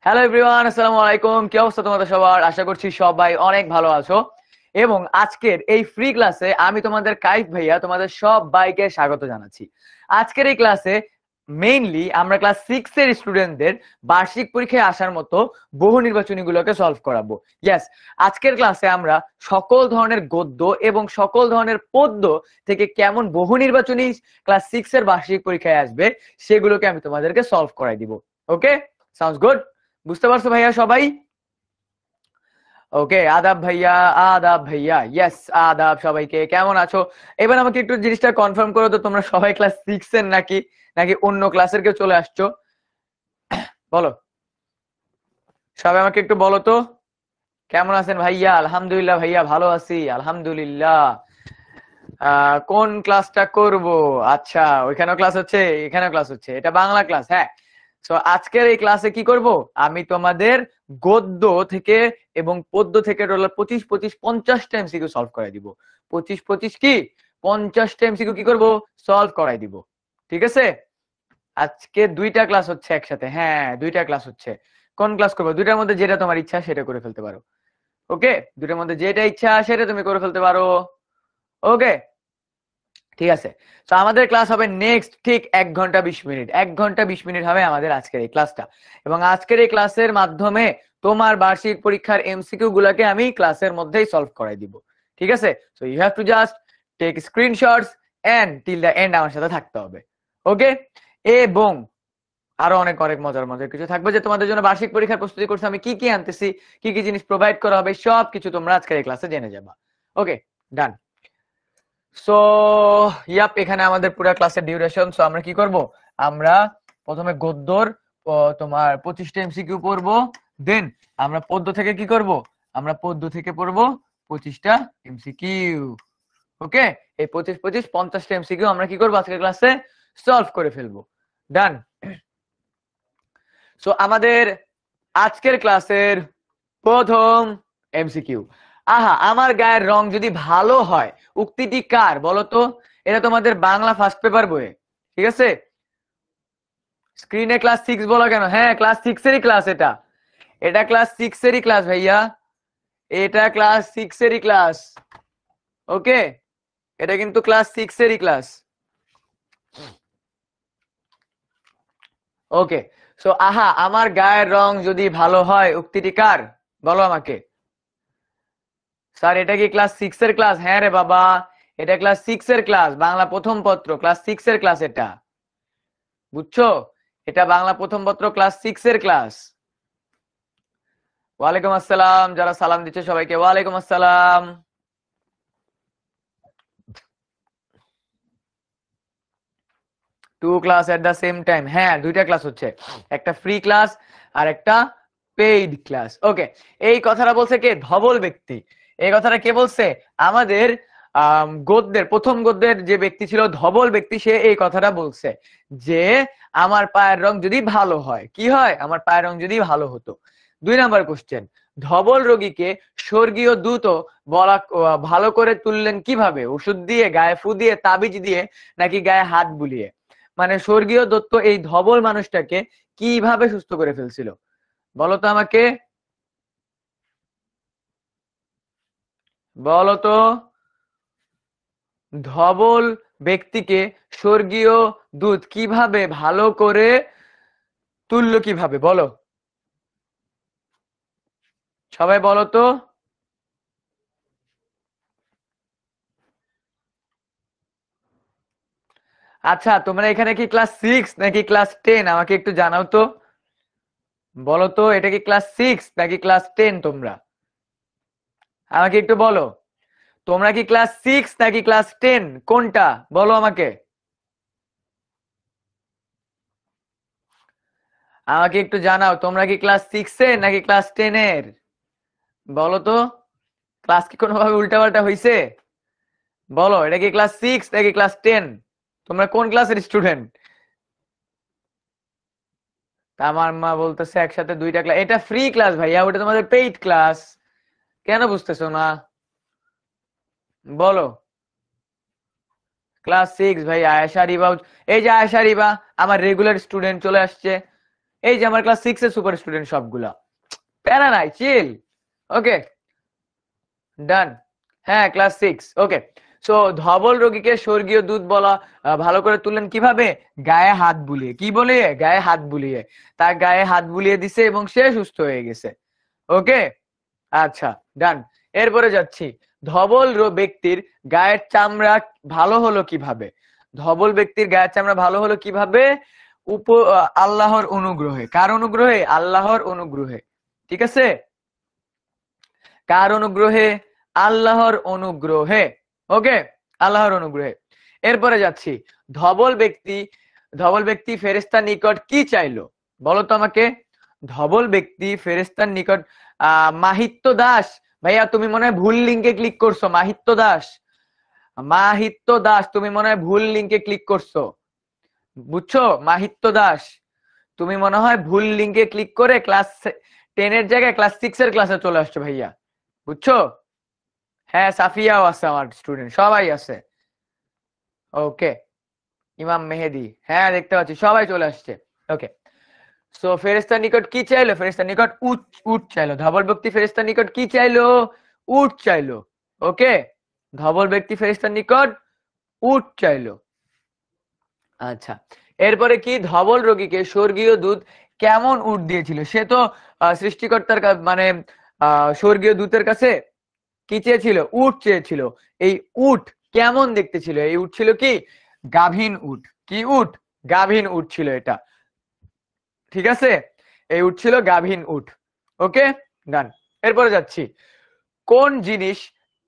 Hello everyone, আসসালামু আলাইকুম। কি অবস্থা তোমাদের সবার? আশা করছি সবাই অনেক ভালো আছো। এবং আজকের এই ফ্রি ক্লাসে আমি তোমাদের কাইফ ভাইয়া তোমাদের সবাইকে স্বাগত জানাচ্ছি। আজকের এই ক্লাসে মেইনলি আমরা ক্লাস 6 এর স্টুডেন্টদের বার্ষিক পরীক্ষায় আসার মতো বহু নির্বাচনীগুলোকে সলভ করাবো। ইয়েস, আজকের ক্লাসে আমরা সকল ধরনের গদ্য এবং সকল ধরনের পদ্য থেকে কেমন বহু নির্বাচনী ক্লাস 6 এর বার্ষিক পরীক্ষায় আসবে সেগুলোকে আমি তোমাদেরকে সলভ করাই দিব। ওকে, সাউন্ডস গুড। বুঝতে পারছো ভাইয়া সবাই? ওকে, আদাব ভাইয়া, আদাব ভাইয়া, ইয়েস আদাব সবাইকে। কেমন আছো? এবার আমাকে একটু জিনিসটা কনফার্ম করো তো, তোমরা সবাই ক্লাস 6 এর নাকি নাকি অন্য ক্লাসের কেউ চলে আসছো? বলো, সবাই আমাকে একটু বলো তো কেমন আছেন ভাইয়া? আলহামদুলিল্লাহ ভাইয়া, ভালো আছি আলহামদুলিল্লাহ। কোন ক্লাসটা করব? আচ্ছা, ওইখানেও ক্লাস হচ্ছে, এখানেও ক্লাস হচ্ছে, এটা বাংলা ক্লাস। হ্যাঁ, তো আজকের এই ক্লাসে কি করব, আমি তোমাদের গদ্য থেকে এবং পদ্য থেকে টোটাল 25-25-50 টাইম সিকিউ সলভ করাই দিব। 25-25 কি 50 টাইম সিকিউ কি করব, সলভ করাই দিব। ঠিক আছে, আজকে দুইটা ক্লাস হচ্ছে একসাথে। হ্যাঁ, দুইটা ক্লাস হচ্ছে। কোন ক্লাস করবো? দুইটার মধ্যে যেটা তোমার ইচ্ছা সেটা করে ফেলতে পারো। ওকে, দুইটার মধ্যে যেটা ইচ্ছা সেটা তুমি করে ফেলতে পারো। ওকে, ঠিক আছে। তো আমাদের ক্লাস হবে নেক্সট ঠিক 1 ঘন্টা 20 মিনিট। 1 ঘন্টা 20 মিনিট হবে আমাদের আজকের এই ক্লাসটা। এবং আজকের এই ক্লাসের মাধ্যমে তোমার বার্ষিক পরীক্ষার এমসিকিউ গুলাকে আমি ক্লাসের মধ্যেই সলভ করাই দিব। ঠিক আছে, so you have to just take screenshots and till the end আমার সাথে থাকতে হবে। ওকে, এবং আরো অনেক অনেক মজার মজার কিছু থাকবে যে তোমাদের জন্য বার্ষিক পরীক্ষার প্রস্তুতি করছে আমি কি কি আনতেছি, কি কি জিনিস প্রোভাইড করা হবে, সব কিছু তোমরা আজকের এই ক্লাসে জেনে যাবা। ওকে, ডান। সো ইয়াপ, এখানে আমাদের পুরো ক্লাসের ডিউরেশন। সো আমরা কি করব, আমরা প্রথমে গদ্যর তোমার 25টা এমসিকিউ পড়বো। দেন আমরা পদ্য থেকে কি করব, আমরা পদ্য থেকে পড়বো 25টা এমসিকিউ। ওকে, এই 25-25-50টা এমসিকিউ আমরা কি করবো আজকের ক্লাসে সলভ করে ফেলবো। ডান। সো আমাদের আজকের ক্লাসের প্রথম এমসিকিউ, আহা আমার গায়ের রং যদি ভালো হয় উক্তিটি কার বলো তো? এটা তোমাদের বাংলা ফার্স্ট পেপার বইয়ে। ঠিক আছে, স্ক্রিনে ক্লাস 6 বলো কেন? হ্যাঁ, ক্লাস 6 এরই ক্লাস এটা। এটা ক্লাস 6 এরই ক্লাস ভাইয়া, এটা ক্লাস 6 এরই ক্লাস। ওকে, এটা কিন্তু ক্লাস 6 এরই ক্লাস। ওকে, সো আহা আমার গায়ের রং যদি ভালো হয় উক্তিটি কার বলো আমাকে। স্যার এটা কি ক্লাস 6 এর ক্লাস? হ্যাঁ রে বাবা, এটা ক্লাস 6 এর ক্লাস, বাংলা প্রথম পত্র ক্লাস 6 এর ক্লাস এটা। বুঝছো, এটা বাংলা প্রথম পত্র ক্লাস 6 এর ক্লাস। ওয়ালাইকুম আসসালাম, যারা সালাম দিচ্ছে সবাইকে ওয়ালাইকুম আসসালাম। Two class at the same time, হ্যাঁ দুইটা ক্লাস হচ্ছে, একটা ফ্রি ক্লাস আর একটা পেইড ক্লাস। ওকে, এই কথাটা বলছে কে? ধবল ব্যক্তি। এই কথাটা কে বলছে? আমাদের গদ্যের প্রথম গদ্যের যে ব্যক্তি ছিল ধবল ব্যক্তি, সে এই কথাটা বলছে যে আমার পায়ের রং যদি ভালো হয়, কি হয়, আমার পায়ের রং যদি ভালো হতো। 2 নাম্বার কোশ্চেন, ধবল রোগীকে স্বর্গীয় দূত বলা ভালো করে তুললেন কিভাবে? ওষুধ দিয়ে, গায়ে ফু দিয়ে, তাবিজ দিয়ে, নাকি গায়ে হাত বুলিয়ে? মানে স্বর্গীয় দত্ত এই ধবল মানুষটাকে কিভাবে সুস্থ করে ফেলছিল বলো তো আমাকে, বলো তো। ধবল ব্যক্তিকে স্বর্গীয় দূত কিভাবে ভালো করে তুললো, কিভাবে বলো, সবাই বলো তো। আচ্ছা, তোমরা এখানে কি ক্লাস 6 নাকি ক্লাস 10 আমাকে একটু জানাও তো। বলো তো, এটা কি ক্লাস 6 নাকি ক্লাস 10 তোমরা? আমাকে একটু বলো, তোমরা কি ক্লাস 6 নাকি ক্লাস 10 কোনটা বলো আমাকে। আমাকে একটু জানাও, তোমরা কি ক্লাস 6 এর নাকি ক্লাস 10 এর বলো তো। ক্লাস কি কোনোভাবে উল্টাপাল্টা হয়েছে? বলো, এটা কি ক্লাস 6 নাকি ক্লাস 10? তোমরা কোন ক্লাসের স্টুডেন্ট? আমার মা বলতেছে একসাথে দুইটা ক্লাস, এটা ফ্রি ক্লাস ভাইয়া, ওটা তোমাদের পেইড ক্লাস। কেন বুঝতেছো না বলো। ক্লাস 6 ভাই, আয়েশা রিবা। এই যে আয়েশা রিবা আমার রেগুলার স্টুডেন্ট চলে আসছে। এই যে আমার ক্লাস 6 এর সুপার স্টুডেন্ট সবগুলা, প্যারা নাই, চিল। ওকে, ডান। হ্যাঁ, ক্লাস 6। ওকে, সো ধবল রোগীকে স্বর্গীয় দূত বলা ভালো করে তুললেন কিভাবে? গায়ে হাত বুলিয়ে। কি বলে? গায়ে হাত বুলিয়ে। তার গায়ে হাত বুলিয়ে দিছে এবং সে সুস্থ হয়ে গেছে। ওকে, আচ্ছা, ডান। এরপরে যাচ্ছি, ধবল ব্যক্তির গায়ের চামড়া ভালো হলো কিভাবে? ধবল ব্যক্তির গায়ের চামড়া ভালো হলো কিভাবে? আল্লাহর অনুগ্রহে। কার অনুগ্রহে? আল্লাহর অনুগ্রহে। ঠিক আছে, কার অনুগ্রহে? আল্লাহর অনুগ্রহে। ওকে, আল্লাহর অনুগ্রহে। এরপরে যাচ্ছি, ধবল ব্যক্তি ফেরেশতার নিকট কি চাইলো? বলো তো আমাকে। ধবল ব্যক্তি ফেরেশতার নিকট মাহিত্য দাস। ভাইয়া তুমি মনে হয় ভুল লিঙ্কে ক্লিক করছো। মাহিত্য দাস তুমি মনে হয় ভুল লিঙ্কে ক্লিক করছো, বুঝছো? মাহিত্য দাস তুমি মনে হয় ভুল লিঙ্কে ক্লিক করে ক্লাস 10 এর জায়গায় ক্লাস 6 এর ক্লাসে চলে আসছো ভাইয়া, বুঝছো? হ্যাঁ, সাফিয়াও আছে, আমার স্টুডেন্ট সবাই আছে। ওকে, ইমাম মেহেদি, হ্যাঁ দেখতে পাচ্ছি সবাই চলে আসছে। ওকে, সো ফেরেশতার নিকট কি চাইলো? ফেরেশতার নিকট উট চাইলো। ধবল ব্যক্তি ফেরেশতার নিকট কি চাইলো? উট চাইলো। ওকে, ধবল ব্যক্তি ফেরেশতার নিকট উট চাইলো। আচ্ছা, এরপরে কি? ধবল রোগীকে স্বর্গীয় দূত কেমন উট দিয়েছিল? সে তো সৃষ্টিকর্তার মানে স্বর্গীয় দূতের কাছে কি চেয়েছিল? উট চেয়েছিল। এই উট কেমন দেখতে ছিল? এই উট ছিল কি? গাভীন উট। কি উট? গাভীন উট ছিল এটা। ঠিক আছে, এই উট ছিল গাভীন উট। ওকে, ডান। এরপরে যাচ্ছি, কোন জিনিস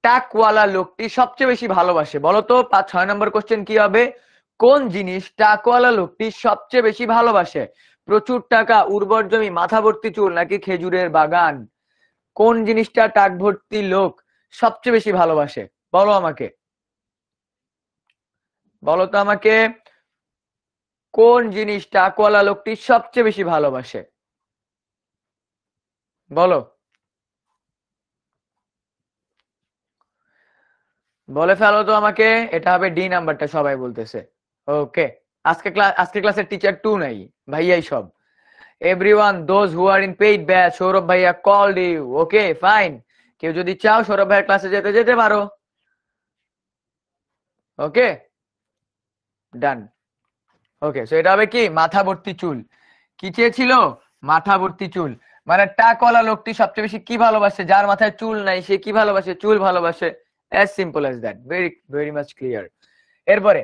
টাকওয়ালা লোকটি সবচেয়ে বেশি ভালোবাসে? বলো তো, 5-6 নম্বর কোশ্চেন কি হবে? কোন জিনিস টাকওয়ালা লোকটি সবচেয়ে বেশি ভালোবাসে? প্রচুর টাকা, উর্বর জমি, মাথা ভর্তি চুল, নাকি খেজুরের বাগান? কোন জিনিসটা টাক ভর্তি লোক সবচেয়ে বেশি ভালোবাসে? বলো আমাকে, বলো তো আমাকে, কোন জিনিস টাকওয়ালা লোকটি সবচেয়ে বেশি ভালোবাসে? বলো, বলে ফেলো তো আমাকে। এটা হবে ডি নাম্বারটা, সবাই বলতেছে। ওকে, আজকে ক্লাসের টিচার 2 নাই, ভাইয়াই সব। Everyone those who are in paid batch, Sourav ভাইয়া কলড ইউ। Okay, fine. কেউ যদি চাও সৌরভ ভাইয়ের ক্লাসে যেতে যেতে পারো। ওকে, ডান। ওকে, সো এটা হবে কি? মাথা ভর্তি চুল। কি চেয়েছিল? মাথা ভর্তি চুল। মানে টাকওয়ালা লোকটি সবচেয়ে বেশি কি ভালোবাসে? যার মাথায় চুল নাই সে কি ভালোবাসে? চুল ভালোবাসে। As simple as that, very very much clear. এরপরে,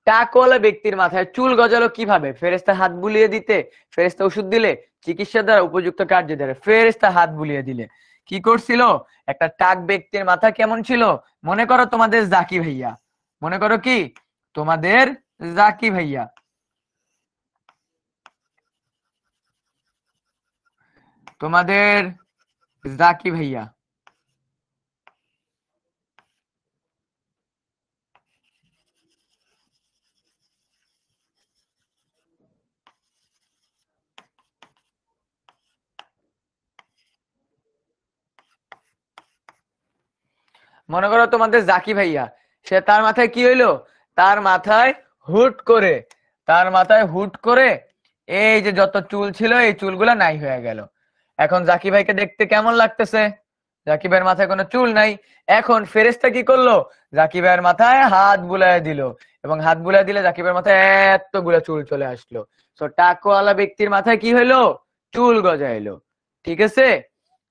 টাকওয়ালা ব্যক্তির মাথায় চুল গজালো কিভাবে? ফেরেশতা হাত বুলিয়ে দিতে, ফেরেশতা ওষুধ দিলে, চিকিৎসা দ্বারা, উপযুক্ত কার্য দ্বারা। ফেরেশতা হাত বুলিয়ে দিলে। কি করছিল? একটা টাক ব্যক্তির মাথা কেমন ছিল? মনে করো তোমাদের জাকি ভাইয়া, মনে করো কি? তোমাদের জাকি ভাইয়া, তোমাদের জাকি ভাইয়া মনে করো তোমাদের জাকি ভাইয়া, সে তার মাথায় কি হইলো? তার মাথায় হুট করে, তার মাথায় হুট করে এই যে যত চুল ছিল এই চুলগুলা নাই হয়ে গেল। এখন জাকি ভাইকে দেখতে কেমন লাগতেছে? জাকি ভাইয়ের মাথায় কোনো চুল নাই। এখন ফেরেশতা কি করলো? জাকি ভাইয়ের মাথায় হাত বুলায় দিল, এবং হাত বুলায় দিলে জাকি ভাইয়ের মাথায় এতগুলা চুল চলে আসলো। তো টাকওয়ালা ব্যক্তির মাথায় কি হইলো? চুল গজাইলো। ঠিক আছে,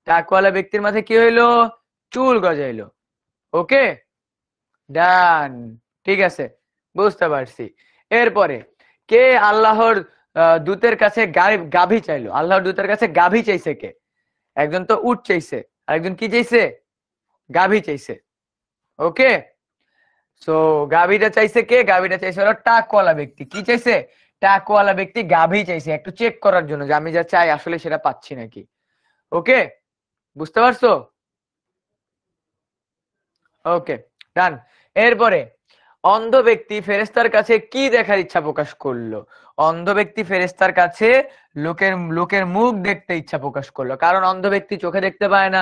টাকওয়ালা ব্যক্তির মাথায় কি হইলো? চুল গজাইলো। ওকে, ডান। ঠিক আছে, বুঝতে পারছি। এরপরে, কে আল্লাহর দূতের কাছে গাভী চাইলো? আল্লাহর দূতের কাছে গাভী চাইছে কে? একজন তো উট চাইছে, আর একজন কি চাইছে? গাভী চাইছে। ওকে, সো গাভীটা চাইছে কে? গাভীটা চাইছে হলো টাকওয়ালা ব্যক্তি। কি চাইছে? টাকওয়ালা ব্যক্তি গাভী চাইছে, একটু চেক করার জন্য যে আমি যা চাই আসলে সেটা পাচ্ছি নাকি। ওকে, বুঝতে পারছো? ওকে, ডান। এরপরে, অন্ধ ব্যক্তি ফেরেশতার কাছে কি দেখার ইচ্ছা প্রকাশ করলো? অন্ধ ব্যক্তি ফেরেশতার কাছে লোকের লোকের মুখ দেখতে ইচ্ছা প্রকাশ করলো, কারণ অন্ধ ব্যক্তি চোখে দেখতে পায় না।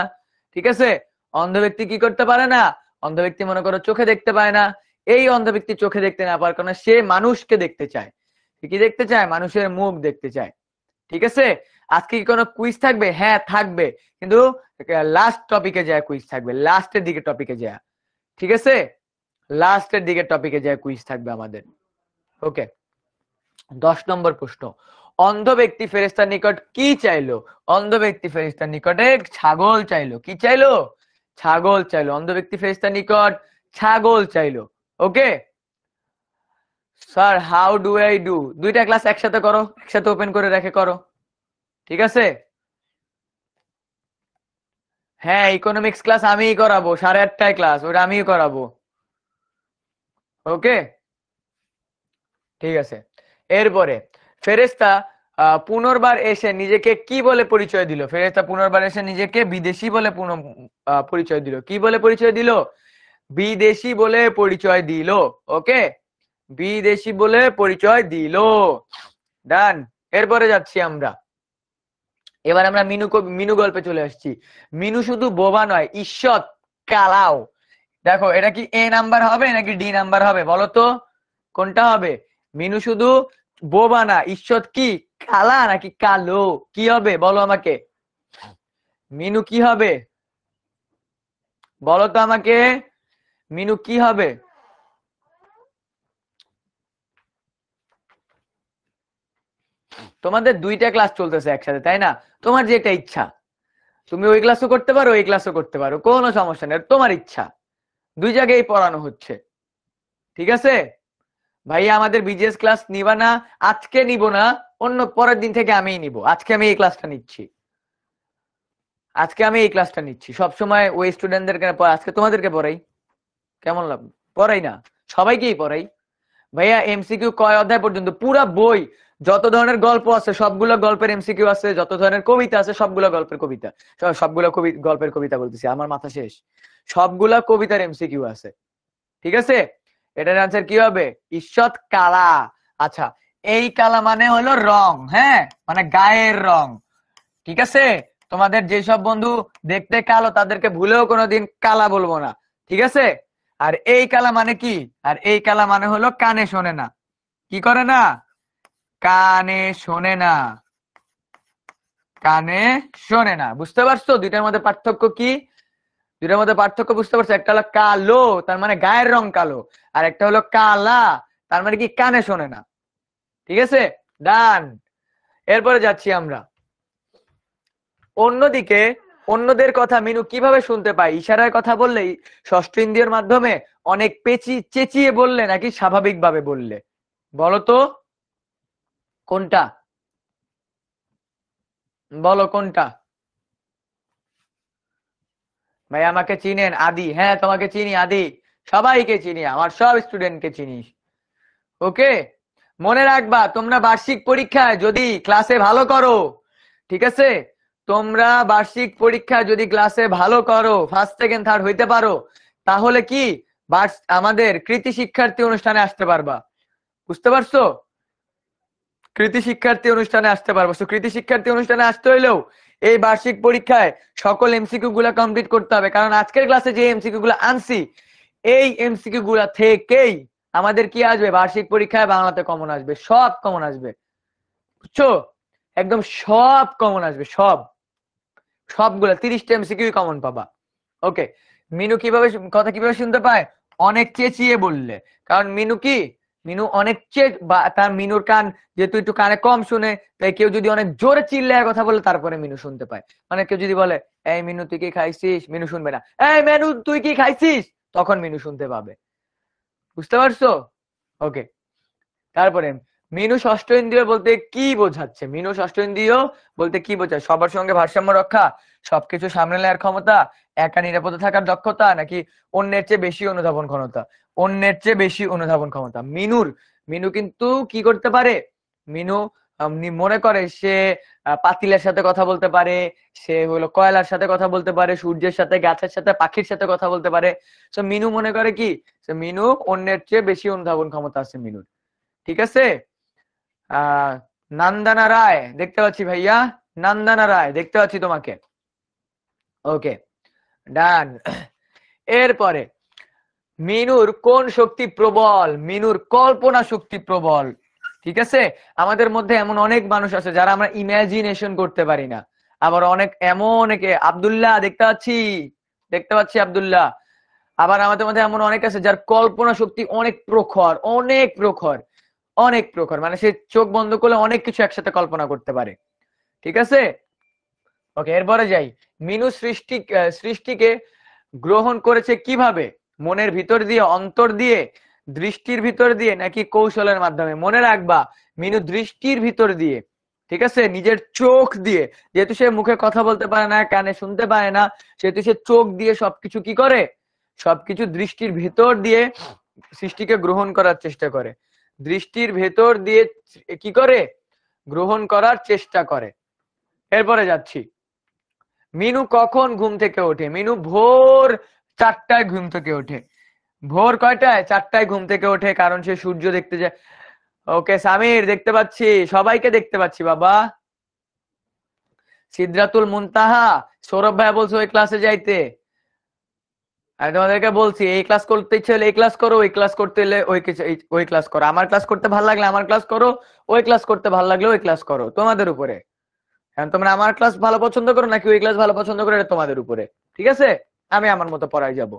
ঠিক আছে, অন্ধ ব্যক্তি কি করতে পারে না? অন্ধ ব্যক্তি মনে করো চোখে দেখতে পায় না। এই অন্ধ ব্যক্তি চোখে দেখতে না পারার কারণে সে মানুষকে দেখতে চায়। সে কি দেখতে চায়? মানুষের মুখ দেখতে চায়। ঠিক আছে? আজকে কি কোনো কুইজ থাকবে? হ্যাঁ থাকবে, কিন্তু লাস্ট টপিকে যায় কুইজ থাকবে, লাস্টের দিকে টপিকে যায়। ঠিক আছে, লাস্টের দিকে টপিকে যায় কুইজ থাকবে আমাদের। ওকে, 10 নম্বর প্রশ্ন, অন্ধ ব্যক্তি ফেরেশতার নিকট কি চাইলো? অন্ধ ব্যক্তি ফেরেশতার নিকটে ছাগল চাইলো। কি চাইলো? ছাগল চাইলো। অন্ধ ব্যক্তি ফেরেশতার নিকট ছাগল চাইলো। Okay sir, how do I do? দুইটা ক্লাস একসাথে করো, একসাথে ওপেন করে রেখে করো। ঠিক আছে? হ্যাঁ, ইকোনমিক্স ক্লাস আমিই করাবো, 8:30টায় ক্লাস, ওটা আমিই করাবো। ওকে, ঠিক আছে। এরপরে ফেরেশতা পুনর্বার এসে নিজেকে কি বলে পরিচয় দিল? ফেরেশতা পুনর্বার এসে নিজেকে বিদেশি বলে পরিচয় দিল। কি বলে পরিচয় দিল? বিদেশি বলে পরিচয় দিল। ওকে, বিদেশি বলে পরিচয় দিল। ডান। এরপরে যাচ্ছি আমরা, এবার আমরা মিনু গল্পে চলে আসছি। মিনু শুধু বোবা নয়, ঈশ্বর কালাও। দেখো, এটা কি এ নাম্বার হবে নাকি ডি নাম্বার হবে বলো তো? কোনটা হবে? মিনু শুধু বোবা না, ঈশ্বর কি কালা নাকি কালো? কি হবে বলো আমাকে? মিনু কি হবে বলো তো আমাকে? মিনু কি হবে? তোমাদের দুইটা ক্লাস চলতেছে একসাথে, তাই না? তোমার যেটা ইচ্ছা, তুমি ওই ক্লাসও করতে পারো, এই ক্লাসও করতে পারো, কোনো সমস্যা নেই, তোমার ইচ্ছা। দুই জায়গায় পড়ানো হচ্ছে। ঠিক আছে ভাইয়া, আমাদের বিজিএস ক্লাস নিবা না? আজকে নিব না, অন্য পরের দিন থেকে আমিই নিব। আজকে আমি এই ক্লাসটা নিচ্ছি, আজকে আমি এই ক্লাসটা নিচ্ছি। সবসময় ওই স্টুডেন্টদেরকে আজকে তোমাদেরকে পড়াই, কেমন লাভ? পড়াই না, সবাইকেই পড়াই। ভাইয়া এমসিকিউ কয় অধ্যায় পর্যন্ত? পুরা বই, যত ধরনের গল্প আছে সবগুলো গল্পের এমসিকিউ আছে, যত ধরনের কবিতা আছে সবগুলো গল্পের কবিতা, সবগুলো গল্পের কবিতা বলতেছি, আমার মাথা শেষ, সবগুলা কবিতার এমসিকিউ আছে। ঠিক আছে, এটার আনসার কি হবে? ঈষৎ কালা। আচ্ছা, এই কালা মানে হলো রং, হ্যাঁ, মানে গায়ের রং। ঠিক আছে, তোমাদের যেসব বন্ধু দেখতে কালো তাদেরকে ভুলেও কোনোদিন কালা বলবো না। ঠিক আছে, আর এই কালা মানে কি? আর এই কালা মানে হলো কানে শোনে না। কি করে না? কানে শোনে না, কানে শোনে না। বুঝতে পারছো দুইটার মধ্যে পার্থক্য কি? দুইটার মধ্যে পার্থক্য বুঝতে পারছো? একটা হলো কালো, তার মানে গায়ের রং কালো, আর একটা হলো কালা, তার মানে কি কানে শোনে না। ঠিক আছে, ডান। এরপরে যাচ্ছি আমরা, অন্যদিকে অন্যদের কথা মিনু কিভাবে শুনতে পায়? ইশারায় কথা বললে, ষষ্ঠ ইন্দ্রিয়ের মাধ্যমে, অনেক চেঁচিয়ে বললে নাকি স্বাভাবিকভাবে বললে? বলো তো কোনটা? বলো কোনটা? ভাই আমাকে চিনেন? আদি, হ্যাঁ তোমাকে চিনি আদি, সবাইকে চিনি, আমার সব স্টুডেন্টকে চিনিস। ওকে, মনে রাখবা তোমরা বার্ষিক পরীক্ষায় যদি ক্লাসে ভালো করো, ঠিক আছে, তোমরা বার্ষিক পরীক্ষায় যদি ক্লাসে ভালো করো, ফার্স্ট সেকেন্ড থার্ড হইতে পারো, তাহলে কি আমাদের কৃতি শিক্ষার্থী অনুষ্ঠানে আসতে পারবা। বুঝতে পারছো? কৃতি শিক্ষার্থী অনুষ্ঠানে আসতে পারবো। কৃতি শিক্ষার্থী অনুষ্ঠানে আসতে হইলেও এই বার্ষিক পরীক্ষায় সকল এমসিকিউ গুলা কমপ্লিট করতে হবে, কারণ আজকের ক্লাসে যে এমসিকিউ গুলা আনছি, এই এমসিকিউ গুলা থেকেই আমাদের কি আসবে? বার্ষিক পরীক্ষায় বাংলাতে কমন আসবে, সব কমন আসবে। বুঝছো? একদম সব কমন আসবে, সবগুলা 30টা এমসিকিউ কমন পাবা। ওকে, মিনু কিভাবে কথা কিভাবে শুনতে পায়? অনেক চেঁচিয়ে বললে। কারণ মিনু কি, মিনু অনেক তার মিনুর কান যেহেতু একটু কানে কম শুনে, তাই কেউ যদি অনেক জোরে চিল্লায় কথা বলে তারপরে মিনু শুনতে পায়। মানে কেউ যদি বলে এই মিনু তুই কি খাইছিস, মিনু শুনবে না। এই মেনু তুই কি খাইছিস, তখন মিনু শুনতে পাবে। বুঝতে পারছো? ওকে, তারপরে মিনু ষষ্ঠ ইন্দ্রিয় বলতে কি বোঝাচ্ছে? মিনু ষষ্ঠ ইন্দ্রিয় বলতে কি বোঝায়? সবার সঙ্গে ভারসাম্য রক্ষা, সবকিছু সামনে নেওয়ার ক্ষমতা, একা নিরাপদে থাকার দক্ষতা, নাকি অন্যের চেয়ে বেশি অনুধাবন ক্ষমতা? অন্যের চেয়ে বেশি অনুধাবন ক্ষমতা। মিনু কিন্তু কি করতে পারে? মিনু মনে করে সে পাতিলের সাথে কথা বলতে পারে, সে হলো কয়লার সাথে কথা বলতে পারে, সূর্যের সাথে, গাছের সাথে, পাখির সাথে কথা বলতে পারে। তো মিনু মনে করে কি, মিনু অন্যের চেয়ে বেশি অনুধাবন ক্ষমতা আছে মিনুর। ঠিক আছে, নন্দনা রায় দেখতে পাচ্ছি ভাইয়া, নন্দনা রায় দেখতে পাচ্ছি তোমাকে। ওকে, ডান। এরপরে মিনুর কোন শক্তি প্রবল? মিনুর কল্পনা শক্তি প্রবল। ঠিক আছে, আমাদের মধ্যে এমন অনেক মানুষ আছে যারা আমরা ইমাজিনেশন করতে পারি না, আবার অনেকে আব্দুল্লাহ দেখতে পাচ্ছি আব্দুল্লাহ, আবার আমাদের মধ্যে এমন অনেক আছে যার কল্পনা শক্তি অনেক প্রখর, মানে সে চোখ বন্ধ করলে অনেক কিছু একসাথে কল্পনা করতে পারে। ঠিক আছে, ওকে, এরপরে যাই। মিনু সৃষ্টিকে গ্রহণ করেছে কিভাবে? মনের ভিতর দিয়ে, অন্তর দিয়ে, দৃষ্টির ভিতর দিয়ে, নাকি কৌশলের মাধ্যমে? মনে রাখবা, মিনু দৃষ্টির ভিতর দিয়ে, ঠিক আছে, নিজের চোখ দিয়ে, যেহেতু সে মুখে কথা বলতে পারে না, কানে শুনতে পারে না, সেহেতু সে চোখ দিয়ে সবকিছু কি করে, সবকিছু দৃষ্টির ভেতর দিয়ে সৃষ্টিকে গ্রহণ করার চেষ্টা করে, দৃষ্টির ভেতর দিয়ে কি করে, গ্রহণ করার চেষ্টা করে। এরপরে যাচ্ছি, মিনু কখন ঘুম থেকে ওঠে? মিনু ভোর 4টায় ঘুম থেকে ওঠে। ভোর কয়টায়? 4টায় ঘুম থেকে ওঠে, কারণ সে সূর্য দেখতে যায়। ওকে সামির, দেখতে পাচ্ছি, সবাইকে দেখতে পাচ্ছি বাবা। সিদরাতুল মুনতাহা, সৌরভ ভাই বলছো ওই ক্লাসে যাইতে, আমি তোমাদেরকে বলছি এই ক্লাস করতে ইচ্ছে হলে এই ক্লাস করো, ওই ক্লাস করতে হলে ওই ক্লাস করো, আমার ক্লাস করতে ভালো লাগলে আমার ক্লাস করো, ওই ক্লাস করতে ভালো লাগলে ওই ক্লাস করো, তোমাদের উপরে। এখন তোমরা আমার ক্লাস ভালো পছন্দ করো নাকি ওই ক্লাস ভালো পছন্দ করো, এটা তোমাদের উপরে। ঠিক আছে, আমি আমার মতো পড়াই যাব।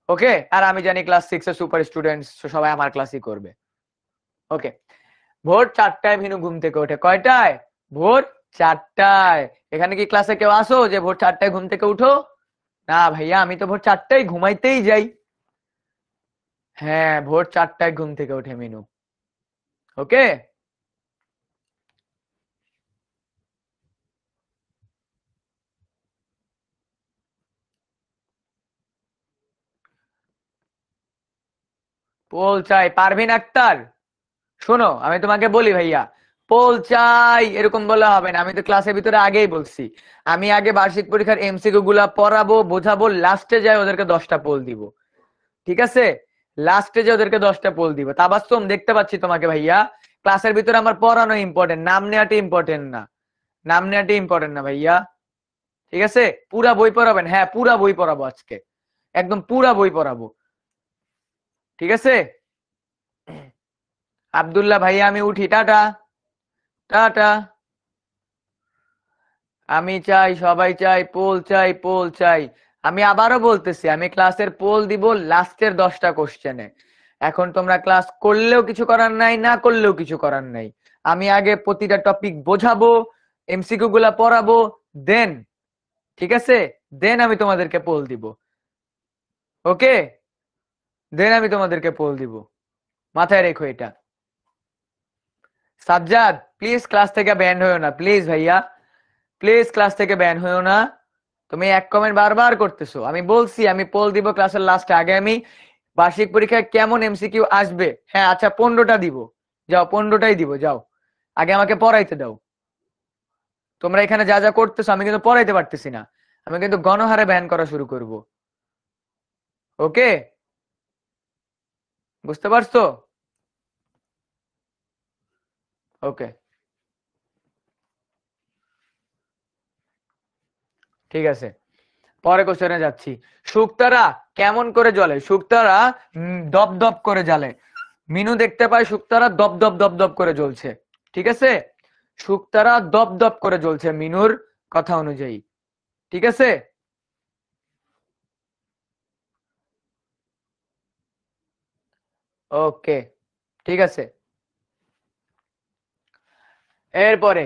ওকে, আর আমি জানি ক্লাস 6 এর সুপার স্টুডেন্টস সবাই আমার ক্লাসই করবে। ওকে, ভোর 4টায় মিনু ঘুম থেকে ওঠে। কয়টায়? ভোর 4টায়। এখানে কি ক্লাসে কেউ আসো যে ভোর 4টায় ঘুম থেকে উঠো? না ভাইয়া, আমি তো ভোর 4টায় ঘুমাইতেই যাই। হ্যাঁ, ভোর 4টায় ঘুম থেকে ওঠে মিনু। ওকে, পোল চাই, পারভিন আক্তার, শোনো আমি তোমাকে বলি ভাইয়া, পোল চাই এরকম বলা হবে না, আমি তো ক্লাসের ভিতরে আগেই বলছি, আমি আগে বার্ষিক পরীক্ষার এমসিকিউ গুলা পড়াবো, বোঝাবো, লাস্টে যাই ওদেরকে 10টা পোল দিব। ঠিক আছে, লাস্টে যে ওদেরকে 10টা পোল দিব। তাবাসসুম, দেখতে পাচ্ছি তোমাকে ভাইয়া, ক্লাসের ভিতরে আমার পড়ানো ইম্পর্টেন্ট, নাম নেওয়াটা ইম্পর্টেন্ট না, নাম নেওয়াটা ইম্পর্টেন্ট না ভাইয়া। ঠিক আছে, পুরা বই পড়াবেন? হ্যাঁ, পুরা বই পড়াবো আজকে, একদম পুরা বই পড়াবো। ঠিক আছে আব্দুল্লাহ ভাইয়া, আমি উঠি, টাটা টাটা। আমি চাই, সবাই চাই, পোল চাই। আমি আবারও বলতেছি, আমি ক্লাসের পোল দিব লাস্টের 10টা কোশ্চেনে। এখন তোমরা ক্লাস করলেও কিছু করার নাই, না করলেও কিছু করার নাই, আমি আগে প্রতিটা টপিক বোঝাবো, এমসিকিউ গুলা পড়াবো, দেন, ঠিক আছে, দেন আমি তোমাদেরকে পোল দিব। ওকে, দেন আমি তোমাদেরকে পোল দিব, মাথায় রেখো এটা। সাজ্জাদ, প্লিজ ক্লাস থেকে ব্যান হয়েও না, প্লিজ ভাইয়া, প্লিজ ক্লাস থেকে ব্যান হয়েও না। তুমি এক কমেন্ট বারবার করতেছো, আমি বলছি আমি পোল দিব ক্লাসের লাস্টে, আগে আমি বার্ষিক পরীক্ষায় কেমন এমসিকিউ আসবে, হ্যাঁ আচ্ছা 15টা দিব, যাও 15টাই দিব, যাও আগে আমাকে পড়াইতে দাও। তোমরা এখানে যা যা করতেছো আমি কিন্তু পড়াইতে পারতেছি না, আমি কিন্তু গণহারে ব্যান করা শুরু করব। ওকে, বুঝতে পারছো? ওকে, ঠিক আছে, পরে কোশ্চেনে যাচ্ছি। শুকতারা কেমন করে জ্বলে? শুকতারা দপ দপ করে জ্বলে। মিনু দেখতে পায় শুকতারা দপ দপ দপ দপ করে জ্বলছে। ঠিক আছে, শুকতারা দপ দপ করে জ্বলছে মিনুর কথা অনুযায়ী। ঠিক আছে, ওকে, ঠিক আছে। এরপরে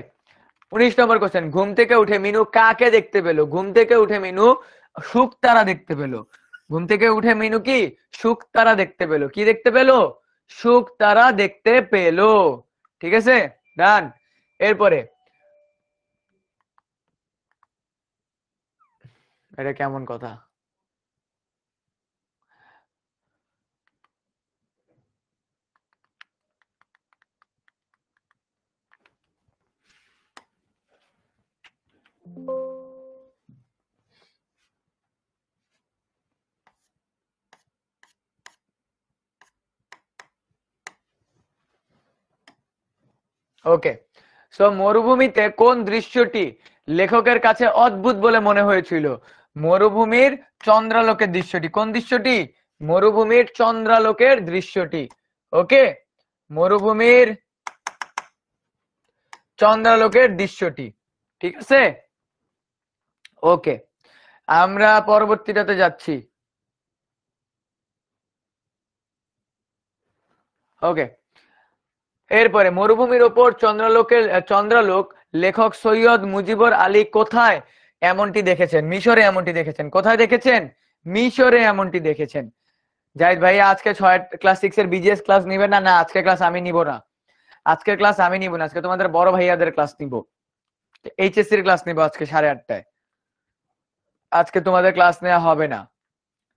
19 নম্বর কোশ্চেন, ঘুম থেকে উঠে মিনু কাকে দেখতে পেল? ঘুম থেকে উঠে মিনু শুকতারা দেখতে পেল। ঘুম থেকে উঠে মিনু কি শুকতারা দেখতে পেল? কি দেখতে পেল? শুকতারা দেখতে পেল। ঠিক আছে, ডান। এরপরে এটা কেমন কথা? ওকে, সো মরুভূমিতে কোন দৃশ্যটি লেখকের কাছে অদ্ভুত বলে মনে হয়েছিল? মরুভূমির চন্দ্রালোকের দৃশ্যটি। কোন দৃশ্যটি? মরুভূমির চন্দ্রালোকের দৃশ্যটি। ওকে, মরুভূমির চন্দ্রালোকের দৃশ্যটি। ঠিক আছে, ওকে, আমরা পরবর্তীটাতে যাচ্ছি। ওকে, এরপরে মরুভূমির ওপর চন্দ্রালোক লেখক সৈয়দ মুজিবুর আলী কোথায় এমনটি দেখেছেন? মিশরে এমনটি দেখেছেন। কোথায় দেখেছেন? মিশরে এমনটি দেখেছেন। জাহিদ ভাই আজকে ক্লাস 6 এর বিজিএস ক্লাস নিবে না? না, আজকে ক্লাস আমি নিব না। আজকের ক্লাস আমি নিব না, আজকে তোমাদের বড় ভাইয়াদের ক্লাস নিব। এইচএসসি এর ক্লাস নিব আজকে 8:30টায়। আজকে তোমাদের ক্লাস নেওয়া হবে না।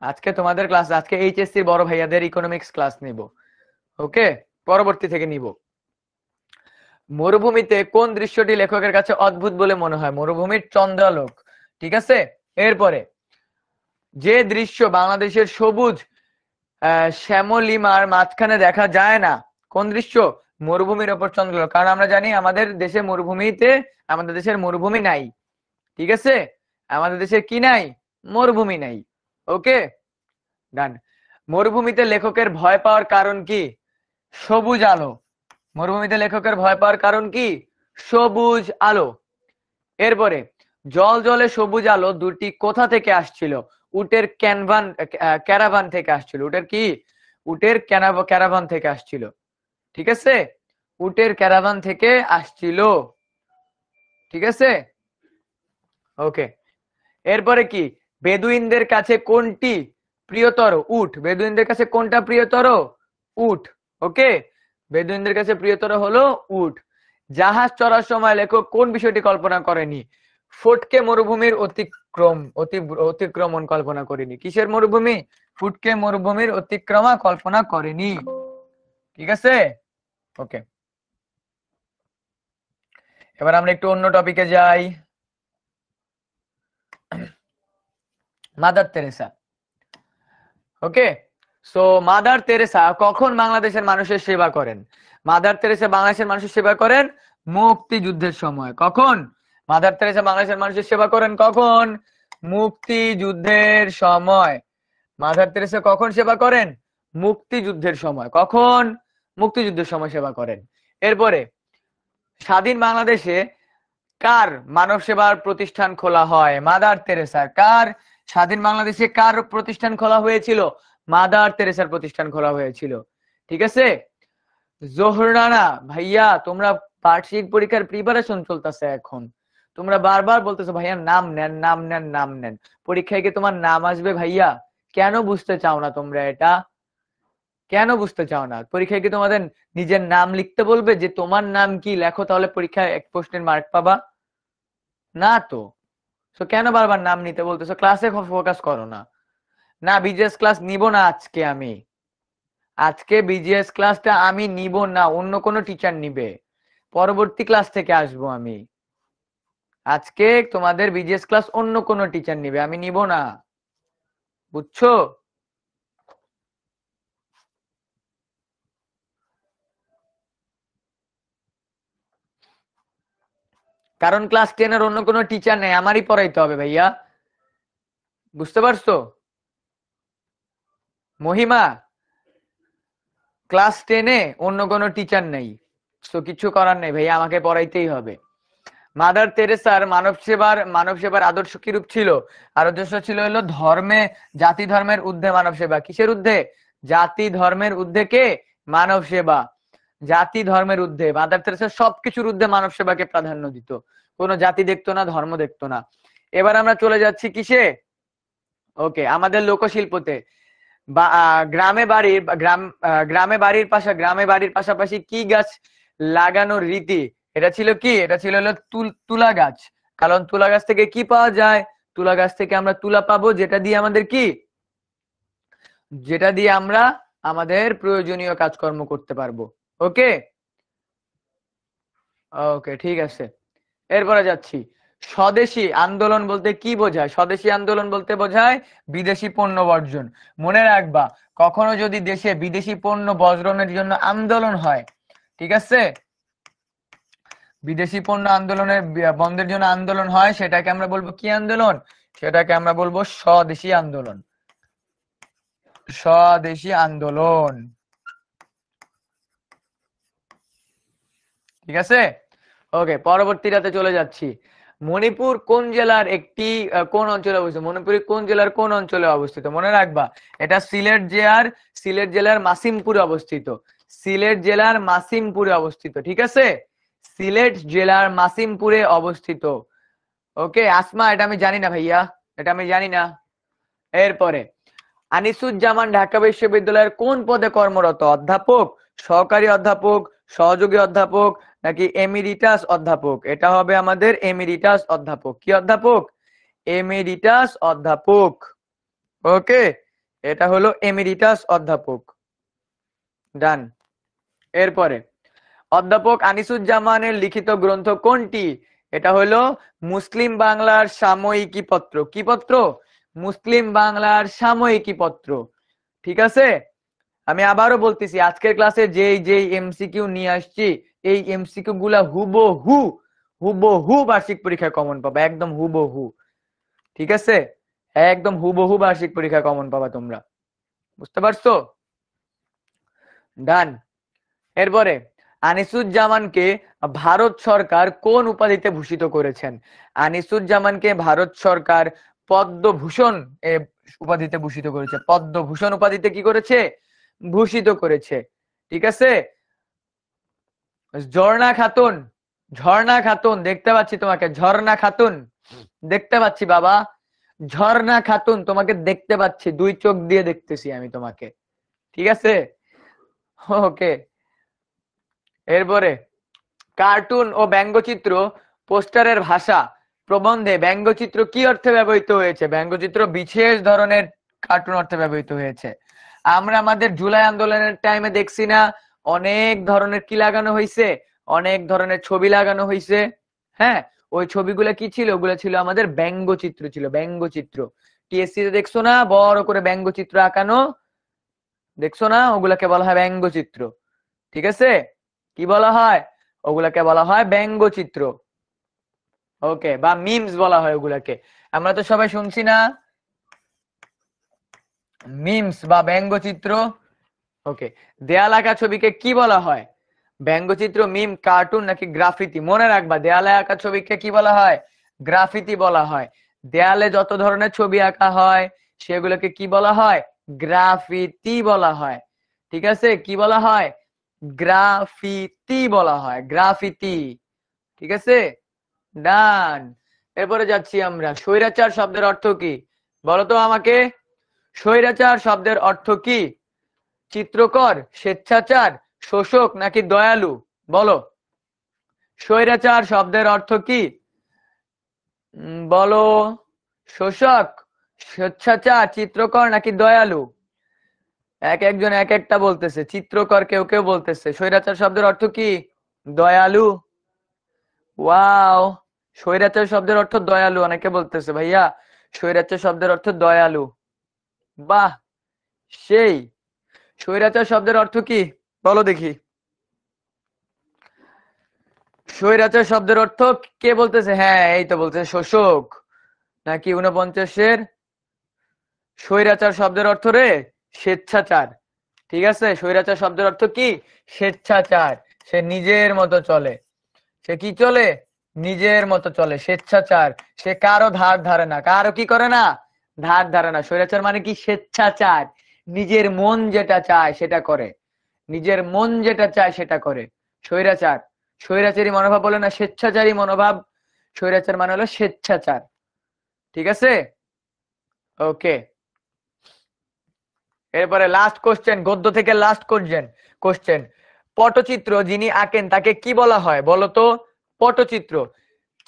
আজকে তোমাদের ক্লাস, আজকে এইচএসসি এর বড় ভাইয়াদের ইকোনমিক্স ক্লাস নিব। ওকে, পরবর্তী থেকে নিব। মরুভূমিতে কোন দৃশ্যটি লেখকের কাছে অদ্ভুত বলে মনে হয়? মরুভূমির চন্দ্রালোক। ঠিক আছে, এরপরে যে দৃশ্য বাংলাদেশের সবুজ শ্যামলিমার মাঝখানে দেখা যায় না, কোন দৃশ্য? মরুভূমির ওপর চন্দ্রালোক। কারণ আমরা জানি আমাদের দেশে আমাদের দেশের মরুভূমি নাই। ঠিক আছে, আমাদের দেশে কি নাই? মরুভূমি নাই। ওকে, ডান। মরুভূমিতে লেখকের ভয় পাওয়ার কারণ কি? সবুজ আলো। মরুভূমিতে লেখকের ভয় পাওয়ার কারণ কি? সবুজ আলো। এরপরে জল জলে সবুজ আলো দুটি কোথা থেকে আসছিল? উটের ক্যারাভান থেকে আসছিল। উটের কি? উটের ক্যারাভান থেকে আসছিল। ঠিক আছে, উটের ক্যারাভান থেকে আসছিল। ঠিক আছে, ওকে। এরপরে কি? বেদুইনদের কাছে কোনটি প্রিয়তর? উট। বেদুইনদের কাছে কোনটা প্রিয়তর? উট। ওকে, বেদুইনদের কাছে প্রিয়তর হলো উট। জাহাজ চড়ার সময় লেখক কোন বিষয়টি কল্পনা করেনি? ফুটকে মরুভূমির অতিক্রমণ কল্পনা করেনি। কিসের মরুভূমি? ফুটকে মরুভূমির অতিক্রমা কল্পনা করেনি। ঠিক আছে, ওকে। এবার আমরা একটু অন্য টপিকে যাই। Mother Teresa. Okay, so Mother Teresa কখন বাংলাদেশের মানুষের সেবা করেন? মাদার তেরেসা বাংলাদেশের মানুষের সেবা করেন মুক্তিযুদ্ধের সময়। কখন? মাদার তেরেসা বাংলাদেশের মানুষের সেবা করেন কখন? মুক্তিযুদ্ধের সময়। মাদার তেরেসা কখন সেবা করেন? মুক্তিযুদ্ধের সময়। কখন? মুক্তিযুদ্ধের সময় সেবা করেন। এরপরে স্বাধীন বাংলাদেশে কার মানব সেবার প্রতিষ্ঠান খোলা হয়? Mother Teresa. কার? স্বাধীন বাংলাদেশে কার প্রতিষ্ঠান খোলা হয়েছিল? মাদার তেরেসার প্রতিষ্ঠান খোলা হয়েছিল। ঠিক আছে, জোহরানা ভাইয়া তোমরা বার্ষিক পরীক্ষার প্রিপারেশন চলতেছে এখন, তোমরা বারবার বলতেছো ভাইয়া নাম নেন, নাম নেন, নাম নেন। পরীক্ষায় কি তোমার নাম আসবে ভাইয়া? কেন বুঝতে চাও না তোমরা এটা? কেন বুঝতে চাও না? পরীক্ষায় কি তোমাদের নিজের নাম লিখতে বলবে যে তোমার নাম কি, লেখো তাহলে পরীক্ষায় 1 প্রশ্নের মার্ক পাবা? না তো। তো কেন বারবার নাম নিতে বলতেছো? ক্লাসে ফোকাস করো না। না, বিজিএস ক্লাস নিব না আজকে আমি। আজকে বিজিএস ক্লাসটা আমি নিব না, অন্য কোনো টিচার নিবে। পরবর্তী ক্লাস থেকে আসবো আমি। আজকে তোমাদের বিজিএস ক্লাস অন্য কোনো টিচার নিবে, আমি নিব না। বুঝছো? কারণ ক্লাস 10 এর অন্য কোনো টিচার নেই, আমারই পড়াইতে হবে ভাইয়া। বুঝতে পারছো? মহিমা, ক্লাস 10 এ অন্য কোনো টিচার নেই, তো কিছু করার নেই ভাইয়া, আমাকে পড়াইতেই হবে। মাদার তেরেসার মানব সেবার আদর্শ কিরূপ ছিল? আদর্শ ছিল হলো জাতি ধর্মের ঊর্ধ্বে মানব সেবা। কিসের ঊর্ধ্বে? জাতি ধর্মের ঊর্ধ্বে কে? মানব সেবা। জাতি ধর্মের ঊর্ধ্বে। মাদার তেরেসা সবকিছুর ঊর্ধ্বে মানব সেবাকে প্রাধান্য দিত, কোনো জাতি দেখতো না, ধর্ম দেখতো না। এবার আমরা চলে যাচ্ছি কিসে? ওকে, আমাদের লোকশিল্পতে। গ্রামে বাড়ির পাশাপাশি কি গাছ লাগানোর রীতি? এটা ছিল কি? এটা ছিল হলো তুলা গাছ। কারণ তুলা গাছ থেকে কি পাওয়া যায়? তুলা গাছ থেকে আমরা তুলা পাবো, যেটা দিয়ে আমরা আমাদের প্রয়োজনীয় কাজকর্ম করতে পারবো। ওকে, ওকে, ঠিক আছে। এরপরে যাচ্ছি। স্বদেশী আন্দোলন বলতে কি বোঝায়? স্বদেশী আন্দোলন বলতে বোঝায় বিদেশি পণ্য বর্জন। মনে রাখবা, কখনো যদি দেশে বিদেশি পণ্য বর্জনের জন্য আন্দোলন হয়, ঠিক আছে, বিদেশি পণ্য বন্ধের জন্য আন্দোলন হয়, সেটাকে আমরা বলবো কি আন্দোলন? সেটাকে আমরা বলবো স্বদেশী আন্দোলন। স্বদেশী আন্দোলন। ঠিক আছে। ওকে, পরবর্তীটাতে চলে যাচ্ছি। মণিপুর কোন জেলার একটি কোন অঞ্চলে অবস্থিত? মণিপুর কোন জেলার কোন অঞ্চলে অবস্থিত? মনে রাখবা, এটা সিলেট জেলার মাসিমপুরে অবস্থিত। সিলেট জেলার মাসিমপুরে অবস্থিত, ঠিক আছে। সিলেট জেলার মাসিমপুরে অবস্থিত। ওকে আসমা, এটা আমি জানি না ভাইয়া, এটা আমি জানি না। এরপরে আনিসুজ্জামান ঢাকা বিশ্ববিদ্যালয়ের কোন পদে কর্মরত? অধ্যাপক, সহকারী অধ্যাপক, সহযোগী অধ্যাপক নাকি এমিরিটাস অধ্যাপক? এটা হবে আমাদের এমিরিটাস অধ্যাপক। কি অধ্যাপক? এমিরিটাস অধ্যাপক। ওকে, এটা হলো এমিরিটাস অধ্যাপক। ডান। এরপরে অধ্যাপক আনিসুজ্জামানের লিখিত গ্রন্থ কোনটি? এটা হলো মুসলিম বাংলার সাময়িকী পত্র। কি পত্র? মুসলিম বাংলার সাময়িকী পত্র। ঠিক আছে। আমি আবারও বলতেছি, আজকের ক্লাসে যেই এমসিকিউ নিয়ে আসছি, এই এমসিকিউ গুলা হুবহু বার্ষিক পরীক্ষায় কমন পাবা, একদম হুবহু। ঠিক আছে, একদম হুবহু বার্ষিক পরীক্ষায় কমন পাবা তোমরা, বুঝতে পারছো? ডান। এরপরে আনিসুজ্জামানকে ভারত সরকার কোন উপাধিতে ভূষিত করেছেন? আনিসুজ্জামানকে ভারত সরকার পদ্মভূষণ উপাধিতে ভূষিত করেছে। পদ্মভূষণ উপাধিতে কি করেছে? ভূষিত করেছে। ঠিক আছে। ঝর্ণা খাতুন, ঝর্ণা খাতুন দেখতে পাচ্ছি তোমাকে, ঝর্ণা খাতুন দেখতে পাচ্ছি বাবা, ঝর্ণা খাতুন তোমাকে দেখতে পাচ্ছি, দুই চোখ দিয়ে দেখতেছি আমি তোমাকে। ঠিক আছে। ওকে। এরপরে কার্টুন ও ব্যঙ্গচিত্র পোস্টারের ভাষা প্রবন্ধে ব্যঙ্গচিত্র কি অর্থে ব্যবহৃত হয়েছে? ব্যঙ্গচিত্র বিশেষ ধরনের কার্টুন অর্থে ব্যবহৃত হয়েছে। আমরা আমাদের জুলাই আন্দোলনের টাইমে দেখছি না, অনেক ধরনের কি লাগানো হয়েছে, অনেক ধরনের ছবি লাগানো হয়েছে। হ্যাঁ, ওই ছবিগুলো কি ছিল? ওগুলো ছিল আমাদের ব্যঙ্গচিত্র, ছিল ব্যঙ্গচিত্র। টিএসসি তে দেখছো না বড় করে ব্যঙ্গচিত্র আঁকানো, দেখছো না? ওগুলাকে বলা হয় ব্যঙ্গচিত্র। ঠিক আছে, কি বলা হয়? ওগুলাকে বলা হয় ব্যঙ্গচিত্র। ওকে, বা মিমস বলা হয় ওগুলাকে। আমরা তো সবাই শুনছি না, মিমস বা ব্যঙ্গচিত্র। ওকে, দেয়াল আঁকা ছবিকে কি বলা হয়? ব্যঙ্গচিত্র, মিম, কার্টুন নাকি গ্রাফিতি? মনে রাখবা, দেয়ালে আঁকা ছবিকে কি বলা হয়? গ্রাফিতি বলা হয়। দেয়ালে যত ধরনের ছবি আঁকা হয় সেগুলোকে কি বলা হয়? গ্রাফিতি বলা হয়। ঠিক আছে, কি বলা হয়? গ্রাফিতি বলা হয়, গ্রাফিতি। ঠিক আছে, ডান। এরপরে যাচ্ছি আমরা, স্বৈরাচার শব্দের অর্থ কি? বলতো আমাকে, স্বৈরাচার শব্দের অর্থ কি? চিত্রকর, স্বেচ্ছাচার, শোষক নাকি দয়ালু? বলো, স্বৈরাচার শব্দের অর্থ কি? বলো, শোষক, স্বেচ্ছাচার, চিত্রকর নাকি দয়ালু? এক একজন এক একটা বলতেছে, চিত্রকর কেউ কেউ বলতেছে। স্বৈরাচার শব্দের অর্থ কি? দয়ালু। ওয়াও, স্বৈরাচার শব্দের অর্থ দয়ালু, অনেকে বলতেছে ভাইয়া স্বৈরাচার শব্দের অর্থ দয়ালু। বাহ, সেই। স্বৈরাচার শব্দের অর্থ কি বলো দেখি? স্বৈরাচার শব্দের অর্থ কে বলতেছে? হ্যাঁ, এই তো বলতেছে শোষক। নাকি 49-এর? স্বৈরাচার শব্দের অর্থ রে স্বেচ্ছাচার। ঠিক আছে, স্বৈরাচার শব্দের অর্থ কি? স্বেচ্ছাচার। সে নিজের মতো চলে। সে কি চলে? নিজের মতো চলে, স্বেচ্ছাচার। সে কারো ধার ধারে না, কারো কি করে না? ধার ধারে না। স্বৈরাচার মানে কি? স্বেচ্ছাচার, নিজের মন যেটা চায় সেটা করে, নিজের মন যেটা চায় সেটা করে স্বৈরাচার। স্বৈরাচারী মনোভাব বলে না স্বেচ্ছাচারী মনোভাব, স্বৈরাচার মানে হলো স্বেচ্ছাচার। ঠিক আছে, ওকে। এরপরে লাস্ট কোশ্চেন, গদ্য থেকে লাস্ট কোশ্চেন। পটচিত্র যিনি আঁকেন তাকে কি বলা হয়? বলতো, পটচিত্র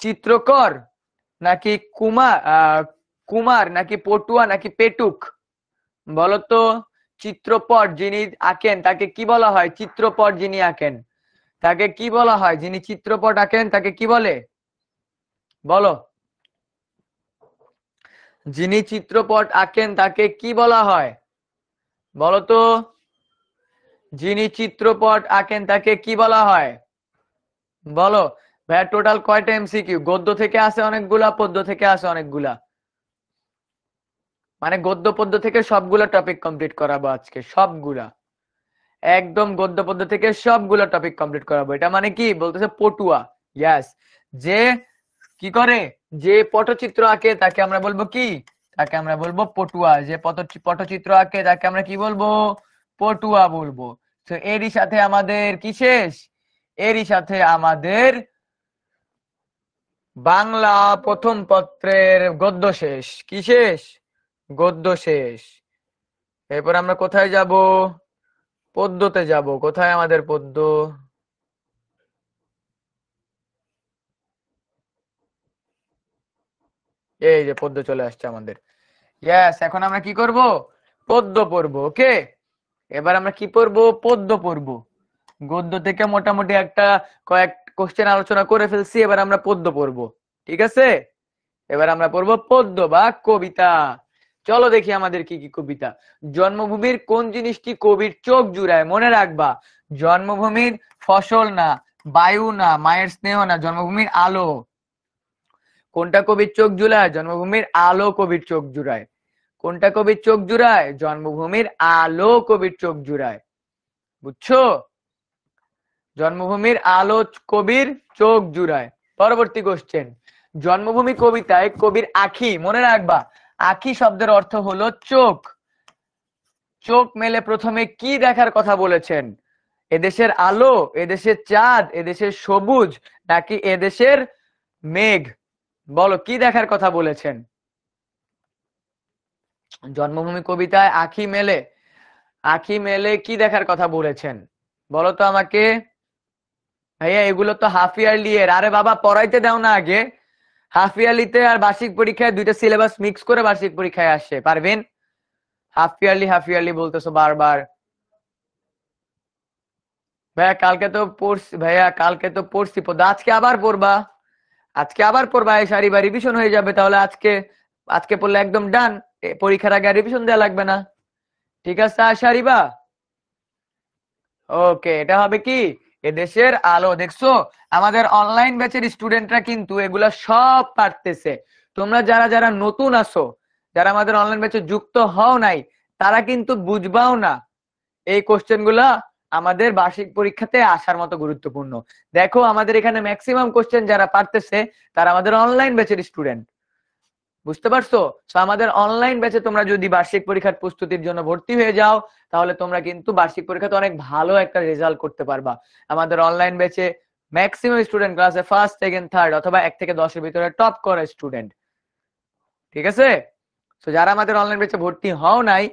চিত্রকর নাকি কুমার নাকি পটুয়া নাকি পেটুক? বলতো, চিত্রপট যিনি আঁকেন তাকে কি বলা হয়? চিত্রপট যিনি আঁকেন তাকে কি বলা হয়? যিনি চিত্রপট আঁকেন তাকে কি বলে? বলো, যিনি চিত্রপট আঁকেন তাকে কি বলা হয়? বলতো, যিনি চিত্রপট আঁকেন তাকে কি বলা হয়? বলো ভাইয়া। টোটাল কয়টা এমসিকিউ? গদ্য থেকে আসে অনেকগুলা, পদ্য থেকে আসে অনেকগুলা। মানে গদ্য পদ্য থেকে সবগুলা টপিক কমপ্লিট করাবো আজকে, সবগুলা একদম গদ্য পদ্য থেকে সবগুলো টপিক কমপ্লিট করাবো। এটা মানে কি বলতেছে পটুয়া। ইয়াস, যে কি করে, যে পটচিত্র আঁকে তাকে আমরা বলবো কি, তাকে আমরা বলবো পটুয়া। যে পটচিত্র আঁকে তাকে আমরা কি বলবো, পটুয়া বলবো। তো এরই সাথে আমাদের কি শেষ, এরই সাথে আমাদের বাংলা প্রথম পত্রের গদ্য শেষ। কি শেষ, গদ্য শেষ। এরপর আমরা কোথায় যাব, পদ্যতে যাব। কোথায় আমাদের পদ্য, এই যে পদ্য চলে আসছে আমাদের। ইয়েস, এখন আমরা কি করব, পদ্য পড়বো। ওকে, এবার আমরা কি পড়বো, পদ্য পড়বো। গদ্য থেকে মোটামুটি একটা কয়েক কোশ্চেন আলোচনা করে ফেলছি, এবার আমরা পদ্য পড়বো। ঠিক আছে, এবার আমরা পড়বো পদ্য বা কবিতা। চলো দেখি আমাদের কি কি কবিতা। জন্মভূমির কোন জিনিসটি কবির চোখ জুড়ায়, মনে রাখবা, জন্মভূমির ফসল না, বায়ু না, মায়ের স্নেহ না, জন্মভূমির আলো। কোনটা কবির চোখ জুড়ায়, জন্মভূমির আলো কবির চোখ জুড়ায়। কোনটা কবির চোখ জুড়ায়, জন্মভূমির আলো কবির চোখ জুড়ায়। বুঝছো, জন্মভূমির আলো কবির চোখ জুড়ায়। পরবর্তী কোশ্চেন, জন্মভূমি কবিতায় কবির আঁখি, মনে রাখবা, আঁখি শব্দের অর্থ হলো চোখ। চোখ মেলে প্রথমে কি দেখার কথা বলেছেন, এদেশের আলো, এদেশের চাঁদ, এদেশের সবুজ, নাকি এদেশের মেঘ? বলো কি দেখার কথা বলেছেন। জন্মভূমি কবিতায় আঁখি মেলে, আঁখি মেলে কি দেখার কথা বলেছেন, বলো তো আমাকে। ভাইয়া এগুলো তো হাফ ইয়ারলি এর, আরে বাবা পড়াইতে দাও না আগে। হাফ ইয়ারলিতে আর বার্ষিক পরীক্ষায় দুইটা সিলেবাস মিক্স করে বার্ষিক পরীক্ষায় আসে, পারবেন? হাফ ইয়ারলি বলতেছো বারবার। ভাইয়া কালকে তো পড়ছি, ভাইয়া কালকে তো পড়ছি পদ্ম, আজকে আবার পড়বা, আজকে আবার পড়বা, এই সারিবার রিভিশন হয়ে যাবে। তাহলে আজকে, আজকে পড়লে একদম ডান, পরীক্ষার আগে রিভিশন দেওয়া লাগবে না। ঠিক আছে আশারিবা, ওকে। এটা হবে কি, এদেশের আলো। দেখছো আমাদের অনলাইন ব্যাচের স্টুডেন্টরা কিন্তু এগুলা সব পারতেছে। তোমরা যারা যারা নতুন আসো, যারা আমাদের অনলাইন ব্যাচে যুক্ত হও নাই, তারা কিন্তু বুঝবাও না এই কোশ্চেন গুলা আমাদের বার্ষিক পরীক্ষাতে আসার মতো গুরুত্বপূর্ণ। দেখো আমাদের এখানে ম্যাক্সিমাম কোশ্চেন যারা পারতেছে তারা আমাদের অনলাইন ব্যাচের স্টুডেন্ট। বুঝতে পারছো? আমাদের অনলাইন ব্যাচে তোমরা যদি বার্ষিক পরীক্ষার প্রস্তুতির জন্য ভর্তি হয়ে যাও, তাহলে তোমরা কিন্তু বার্ষিক পরীক্ষাতে অনেক ভালো একটা রেজাল্ট করতে পারবা। আমাদের অনলাইন ব্যাচে ম্যাক্সিমাম স্টুডেন্ট ক্লাসে ফার্স্ট, সেকেন্ড, থার্ড অথবা 1 থেকে 10 এর ভিতরে টপ করে স্টুডেন্ট। ঠিক আছে, তো যারা আমাদের অনলাইন ব্যাচে ভর্তি হও নাই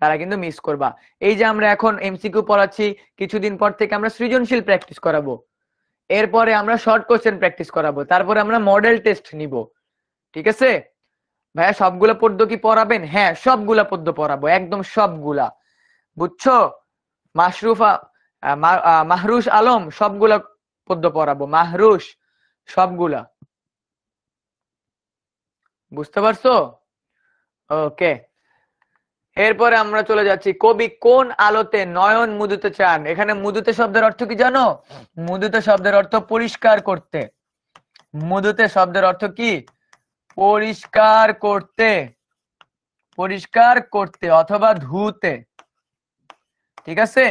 তারা কিন্তু মিস করবা। এই যে আমরা এখন এমসিকিউ পড়াচ্ছি, কিছুদিন পর থেকে আমরা সৃজনশীল প্র্যাকটিস করাবো, এরপরে আমরা শর্ট কোশ্চেন প্র্যাকটিস করাবো, তারপরে আমরা মডেল টেস্ট নিব। ঠিক আছে ভাইয়া, সবগুলা পদ্য কি পড়াবেন? হ্যাঁ সবগুলা পদ্য পড়াবো, একদম সবগুলা। বুঝছো, মাশরুফা মাহরুষ আলম সবগুলা পদ্য পড়াবো, মাহরুষ সবগুলা। বুঝতে পারছো? ওকে, এরপরে আমরা চলে যাচ্ছি, কবি কোন আলোতে নয়ন মুদুতে চান। এখানে মুদুতে শব্দের অর্থ কি জানো? মুদুতে শব্দের অর্থ পরিষ্কার করতে। মুদুতে শব্দের অর্থ কি? পরিষ্কার করতে, পরিষ্কার করতে অথবা ধুতে। ঠিক আছে,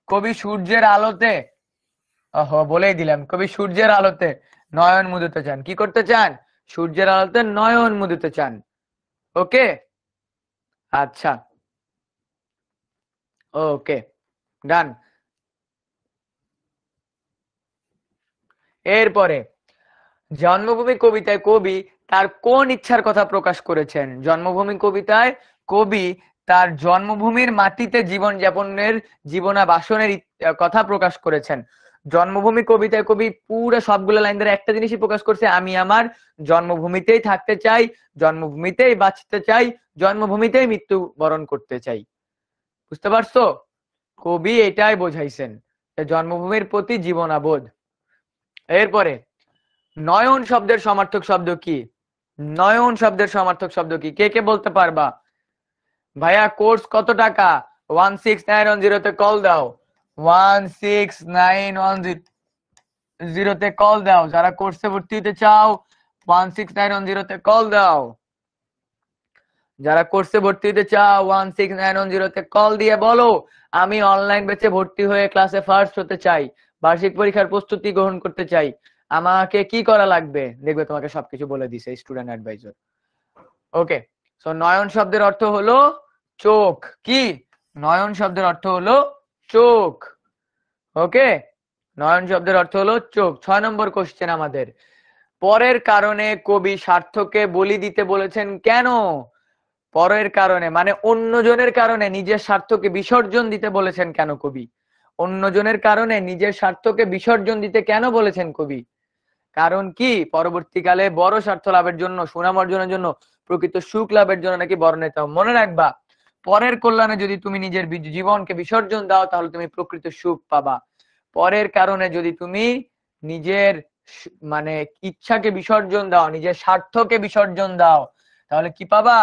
কবি সূর্যের আলোতে, বলেই দিলাম, কবি সূর্যের আলোতে নয়ন মুদুতে চান। কি করতে চান? সূর্যের আলোতে নয়ন মুদুতে চান। ওকে, আচ্ছা, ওকে, ডান। এরপরে জন্মভূমি কবিতায় কবি তার কোন ইচ্ছার কথা প্রকাশ করেছেন? জন্মভূমি কবিতায় কবি তার জন্মভূমির মাটিতে জীবন যাপনের, জীবনাবাসনের কথা প্রকাশ করেছেন। জন্মভূমি কবিতায় কবি পুরো সবগুলো লাইন ধরে একটা জিনিসই প্রকাশ করছে, আমি আমার জন্মভূমিতেই থাকতে চাই, জন্মভূমিতেই বাঁচতে চাই, জন্মভূমিতেই মৃত্যুবরণ করতে চাই। বুঝতে পারছো? কবি এটাই বোঝাইছেন, জন্মভূমির প্রতি জীবনাবোধ। এরপরে নয়ন শব্দের সমার্থক শব্দ কি? নয়ন শব্দের সমার্থক শব্দ কি? কে কে বলতে পারবা? ভাইয়া কোর্স কত টাকা? 16910 তে কল দাও, 16910 তে কল দাও। যারা কোর্সে ভর্তি হতে চাও 16910 তে কল দাও। যারা কোর্সে ভর্তি হতে চাও 16910 কল দিয়ে বলো আমি অনলাইন ব্যাচে ভর্তি হয়ে ক্লাসে ফার্স্ট হতে চাই, বার্ষিক পরীক্ষার প্রস্তুতি গ্রহণ করতে চাই, আমাকে কি করা লাগবে? দেখবে তোমাকে সবকিছু বলে দিছে স্টুডেন্ট অ্যাডভাইজার। ওকে, সো নয়ন শব্দের অর্থ হলো চোখ। কি নয়ন শব্দের অর্থ হলো চোখ। ওকে, নয়ন শব্দের অর্থ হলো চোখ। 6 নম্বর কোশ্চেন আমাদের, পরের কারণে কবি স্বার্থকে বলি দিতে বলেছেন কেন? পরের কারণে মানে অন্যজনের কারণে নিজের স্বার্থকে বিসর্জন দিতে বলেছেন কেন কবি? অন্যজনের কারণে নিজের স্বার্থকে বিসর্জন দিতে কেন বলেছেন কবি? কারণ কি পরবর্তীকালে বড় স্বার্থ লাভের জন্য, সুনাম অর্জনের জন্য, প্রকৃত সুখ লাভের জন্য নাকি বর্ণিত। মনে রাখবা, পরের কল্যাণে যদি তুমি নিজের জীবনকে বিসর্জন দাও তাহলে তুমি প্রকৃত সুখ পাবা। পরের কারণে যদি তুমি নিজের মানে ইচ্ছাকে বিসর্জন দাও, নিজের স্বার্থকে বিসর্জন দাও, তাহলে কি পাবা?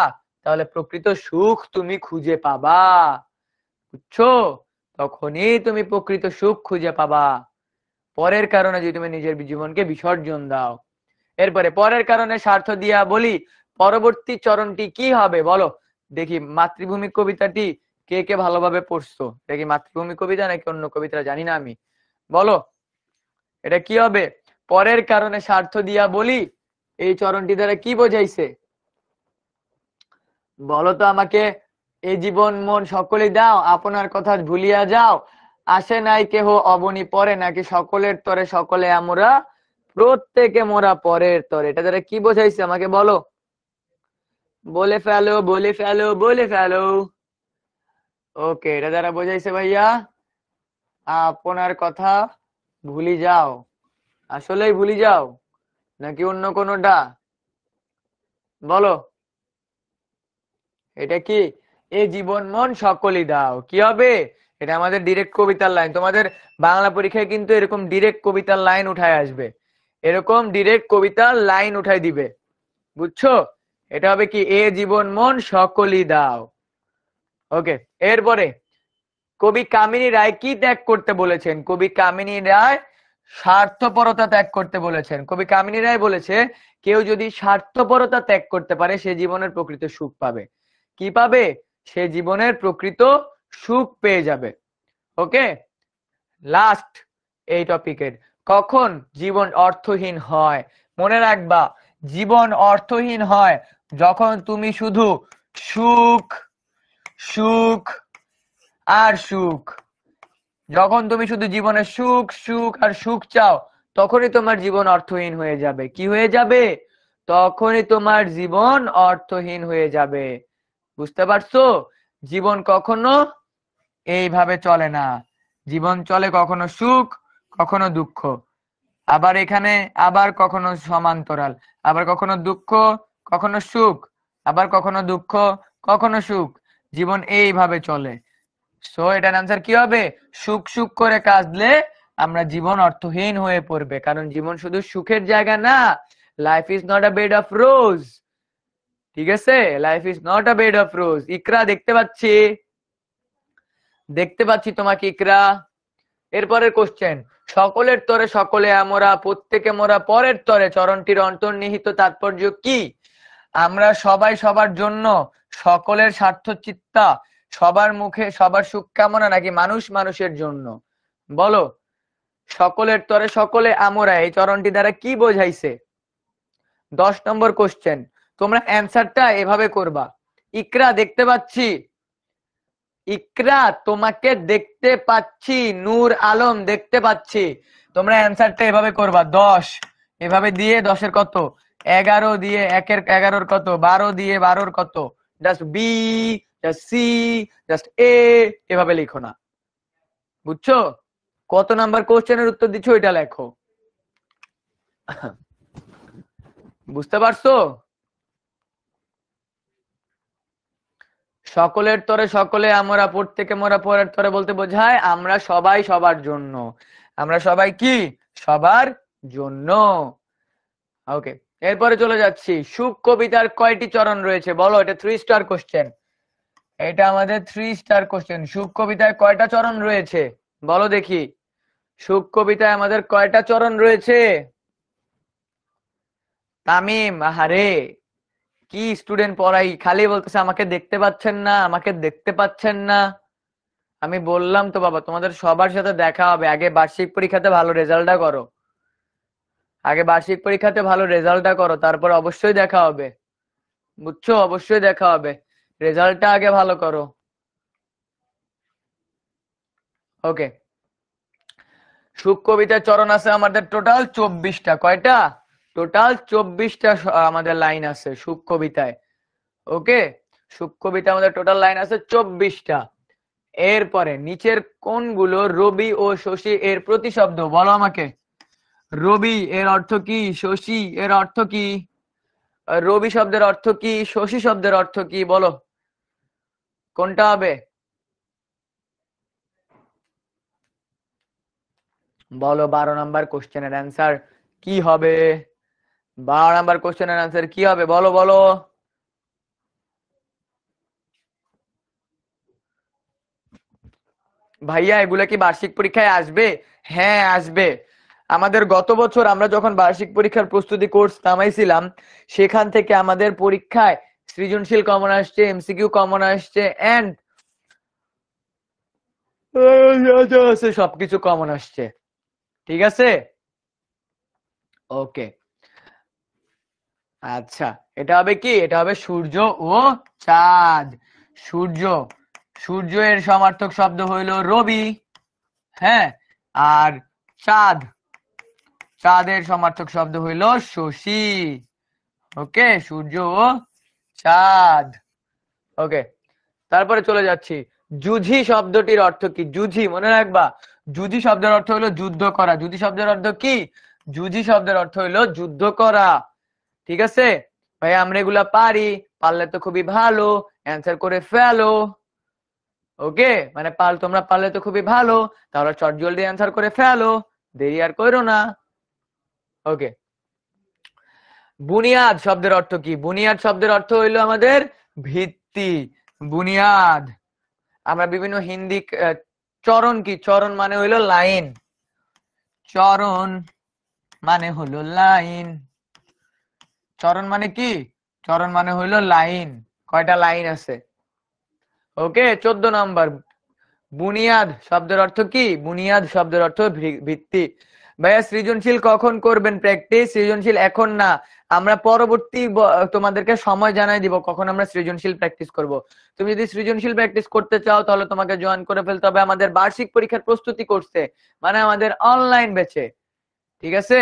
তাহলে প্রকৃত সুখ তুমি খুঁজে পাবা। বুঝছো? তখনই তুমি প্রকৃত সুখ খুঁজে পাবা, পরের কারণে যদি তুমি নিজের জীবনকে বিসর্জন দাও। এরপরে পরের কারণে স্বার্থ দিয়া বলি, পরবর্তী চরণটি কি হবে বলো দেখি। মাতৃভূমি কবিতাটি কে কে ভালোভাবে পড়ছো? এটা কি মাতৃভূমি কবিতা নাকি অন্য কবিতা জানি না আমি, বলো এটা কি হবে? পরের কারণে স্বার্থ দিয়া বলি, এই চরণটি দ্বারা কি বোঝাইছে বলো তো আমাকে। এই জীবন মন সকলে দাও, আপনার কথা ভুলিয়া যাও, আসে নাই কেহ অবনি পরে, নাকি সকলের তরে সকলে আমরা, প্রত্যেকে মোরা পরের তরে। এটা দ্বারা কি বোঝাইছে আমাকে বলো, বলে ফেলো বলে ফেলো বলে ফেলো। ওকে, এটা দ্বারা বোঝাইছে ভাইয়া আপনার কথা ভুলি যাও, আসলেই ভুলি যাও নাকি অন্য কোনোটা বলো। এটা কি এ জীবন মন সকলই দাও, কি হবে? এটা আমাদের ডিরেক্ট কবিতার লাইন। তোমাদের বাংলা পরীক্ষায় কিন্তু এরকম ডিরেক্ট কবিতার লাইন উঠায় আসবে, এরকম ডিরেক্ট কবিতার লাইন উঠাই দিবে, বুঝছো? এটা হবে কি এ জীবন মন সকলই দাও। ওকে, এরপরে কবি কামিনী রায় কি ত্যাগ করতে বলেছেন? কবি কামিনী রায় স্বার্থপরতা ত্যাগ করতে বলেছেন। কবি কামিনী রায় বলেছে কেউ যদি স্বার্থপরতা ত্যাগ করতে পারে সে জীবনের প্রকৃত সুখ পাবে। কি পাবে? সে জীবনের প্রকৃত সুখ পেয়ে যাবে। ওকে, লাস্ট এই টপিকের, কখন জীবন অর্থহীন হয়? মনে রাখবা, জীবন অর্থহীন হয় যখন তুমি শুধু সুখ সুখ আর সুখ, যখন তুমি শুধু জীবনে সুখ সুখ আর সুখ চাও তখনই তোমার জীবন অর্থহীন হয়ে যাবে। কি হয়ে যাবে? তখনই তোমার জীবন অর্থহীন হয়ে যাবে। বুঝতে পারছো? জীবন কখনো এইভাবে চলে না, জীবন চলে কখনো সুখ কখনো দুঃখ, আবার এখানে আবার কখনো সমান্তরাল, আবার কখনো দুঃখ কখনো সুখ, আবার কখনো দুঃখ কখনো সুখ, জীবন এইভাবে চলে। সো এটার আনসার কি হবে? সুখ সুখ করে কাঁদলে আমরা জীবন অর্থহীন হয়ে পড়বে, কারণ জীবন শুধু সুখের জায়গা না। Life is not a bed of rose. ঠিক আছে, life is not a bed of rose. Iqra দেখতে পাচ্ছি, দেখতে পাচ্ছি তোমাকে ইকরা। এরপরের কোশ্চেন, সকলের তরে সকলে আমরা, প্রত্যেকে মোরা পরের তরে, চরণটির অন্তর্নিহিত তাৎপর্য কি? আমরা সবাই সবার জন্য, সকলের স্বার্থ চিত্তা, সবার মুখে সবার সুখ কামনা, নাকি মানুষ মানুষের জন্য? বলো, সকলের তরে সকলে আমরা এই চরণটি দ্বারা কি বোঝাইছে? 10 নম্বর কোশ্চেন, তোমরা অ্যান্সারটা এভাবে করবা। ইকরা দেখতে পাচ্ছি, ইকরা তোমাকে দেখতে পাচ্ছি, নূর আলম দেখতে পাচ্ছি। তোমরা অ্যান্সারটা এভাবে করবা, 10 এভাবে দিয়ে 10-এর কত, 11 দিয়ে 1-এর 11-র কত, 12 দিয়ে 12-র কত, just B just C just A, এভাবে লিখো না। বুঝছো? কত নাম্বার কোশ্চেনের উত্তর দিচ্ছ এটা লেখো। বুঝতে পারছো? সকলের তরে সকলে আমরা, প্রত্যেকে মোরা পরের তরে বলতে বোঝায় আমরা সবাই সবার জন্য, আমরা সবাই কি সবার জন্য। ওকে, এরপরে চলে যাচ্ছি, সুখ কবিতার কয়টি চরণ রয়েছে বলো? এটা 3 স্টার কোশ্চেন, এটা আমাদের 3 স্টার কোশ্চেন। সুখ কবিতায় কয়টা চরণ রয়েছে বলো দেখি? সুখ কবিতায় আমাদের কয়টা চরণ রয়েছে? তামিম, আহারে কি স্টুডেন্ট পড়াই, খালি বলতেছে আমাকে দেখতে পাচ্ছেন না, আমাকে দেখতে পাচ্ছেন না। আমি বললাম তো বাবা তোমাদের সবার সাথে দেখা হবে, আগে বার্ষিক পরীক্ষাতে ভালো রেজাল্টটা করো, আগে বার্ষিক পরীক্ষাতে ভালো রেজাল্টটা করো, তারপর অবশ্যই দেখা হবে, বুঝছো? অবশ্যই দেখা হবে, রেজাল্টটা আগে ভালো করো। ওকে, সুখ কবিতার চরণ আছে আমাদের টোটাল 24টা। কয়টা? টোটাল 24টা আমাদের লাইন আছে সুখ কবিতায়। ওকে, সুখ কবিতা আমাদের টোটাল লাইন আছে 24টা। এরপরে নিচের কোনগুলো রবি ও শশী এর প্রতিশব্দ? বলো আমাকে। রবি এর অর্থ কি? শশী এর অর্থ কি? রবি শব্দের অর্থ কি? শশী শব্দের অর্থ কি? বলো কোনটা হবে? বলো 12 নাম্বার কোশ্চেনের অ্যান্সার কি হবে? 12 নাম্বার কোশ্চেনের অ্যান্সার কি হবে? বলো বলো। ভাইয়া এগুলা কি বার্ষিক পরীক্ষায় আসবে? হ্যাঁ আসবে। আমাদের গত বছর আমরা যখন বার্ষিক পরীক্ষার প্রস্তুতি কোর্স নামাইছিলাম, সেখান থেকে আমাদের পরীক্ষায় সৃজনশীল কমন আসছে, এমসিকিউ কমন আসছে, এন্ড সবকিছু কমন আসছে। ঠিক আছে, ওকে। আচ্ছা, এটা হবে কি? এটা হবে সূর্য ও চাঁদ। সূর্য, সূর্য এর সমার্থক শব্দ হইল রবি, হ্যাঁ। আর চাঁদ, চাঁদের সমার্থক শব্দ হইল শশী। ওকে, সূর্য ও চাঁদ। ওকে, তারপরে চলে যাচ্ছি। যুঝি শব্দটির অর্থ কি? যুঝি মনে রাখবা, যুঝি শব্দের অর্থ হলো যুদ্ধ করা। যুঝি শব্দের অর্থ কি? যুঝি শব্দের অর্থ হইলো যুদ্ধ করা। ঠিক আছে ভাই, আমরা এগুলা পারি, পারলে তো খুবই ভালো, অ্যান্সার করে ফেলো। ওকে, মানে তোমরা পারলে তো খুবই ভালো, তাহলে চট জলদি অ্যান্সার করে ফেলো, দেরি আর করো না। ওকে, বুনিয়াদ শব্দের অর্থ কি? বুনিয়াদ শব্দের অর্থ হইলো আমাদের ভিত্তি, বুনিয়াদ। আমরা বিভিন্ন হিন্দি চরণ কি? চরণ মানে হইলো লাইন, চরণ মানে হলো লাইন। চরণ মানে কি? চরণ মানে হইলো লাইন। কয়টা লাইন আছে? ওকে, 14 নাম্বার। বুনিয়াদ শব্দের অর্থ কি? বুনিয়াদ শব্দের অর্থ ভিত্তি। ভাইয়া সৃজনশীল কখন করবেন প্র্যাকটিস? সৃজনশীল এখন না, আমরা পরবর্তী তোমাদেরকে সময় জানাই দিব কখন আমরা সৃজনশীল প্র্যাকটিস করব। তুমি যদি সৃজনশীল প্র্যাকটিস করতে চাও তাহলে তোমাকে জয়েন করে ফেলতে হবে আমাদের বার্ষিক পরীক্ষার প্রস্তুতি কোর্সে, মানে আমাদের অনলাইন ব্যাচে। ঠিক আছে,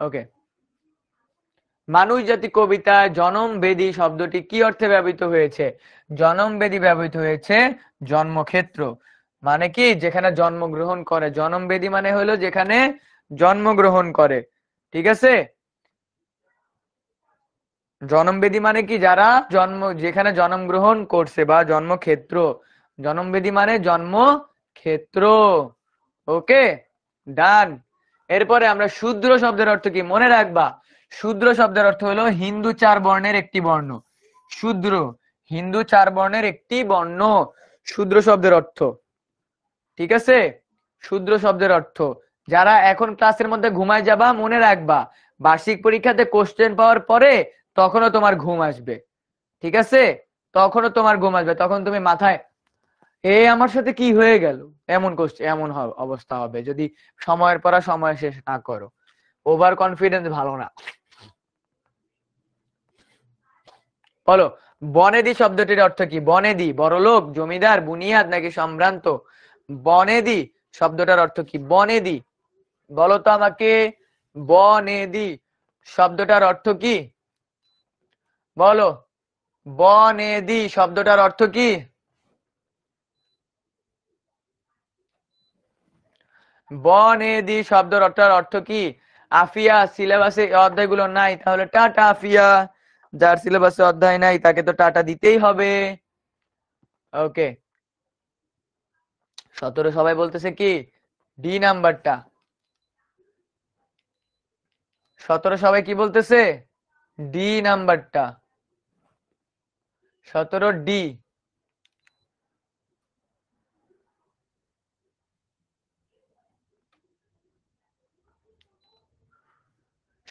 ওকে। মানুষ জাতি কবিতায় জনম বেদী শব্দটি কি অর্থে ব্যবহৃত হয়েছে? জনম বেদী ব্যবহৃত হয়েছে জন্মক্ষেত্র, মানে কি? যেখানে জন্মগ্রহণ করে। জনম বেদী মানে হলো যেখানে জন্মগ্রহণ করে। ঠিক আছে, জনম বেদী মানে কি? যারা যেখানে জন্মগ্রহণ করছে বা জন্মক্ষেত্র। জনম বেদী মানে জন্মক্ষেত্র। ওকে, ডান। এরপরে আমরা শূদ্র শব্দের অর্থ কি? মনে রাখবা, শূদ্র শব্দের অর্থ হলো হিন্দু 4 বর্ণের একটি বর্ণ। শূদ্র, হিন্দু 4 বর্ণের একটি বর্ণ, শূদ্র শব্দের অর্থ। ঠিক আছে, শূদ্র শব্দের অর্থ। যারা এখন ক্লাসের মধ্যে ঘুমায় যাবা, মনে রাখবা বার্ষিক পরীক্ষাতে কোশ্চেন পাওয়ার পরে তখনও তোমার ঘুম আসবে। ঠিক আছে, তখনও তোমার ঘুম আসবে, তখন তুমি মাথায় আমার সাথে কি হয়ে গেল, এমন কোশ্চেন, এমন অবস্থা হবে যদি সময়ের পর সময় শেষ না করো। ওভার কনফিডেন্স ভালো না। বলো, বনেদি শব্দটির অর্থ কি? বনেদি বড়লোক, জমিদার, বুনিয়াদ নাকি সম্ভ্রান্ত? বনেদি শব্দটার অর্থ কি? বনেদি, বলো তো আমাকে। বনেদি শব্দটার অর্থ কি? বলো, বনেদি শব্দটার অর্থ কি? বনেদি শব্দটার অর্থ কি? আফিয়া, সিলেবাসে অধ্যায়গুলো নাই, তাহলে টাটা আফিয়া। যার সিলেবাসে অধ্যায় নাই তাকে তো টাটা দিতেই হবে। ওকে, 17 সবাই বলতেছে কি? ডি নাম্বারটা। 17 সবাই কি বলতেছে? ডি নাম্বারটা, 17 ডি।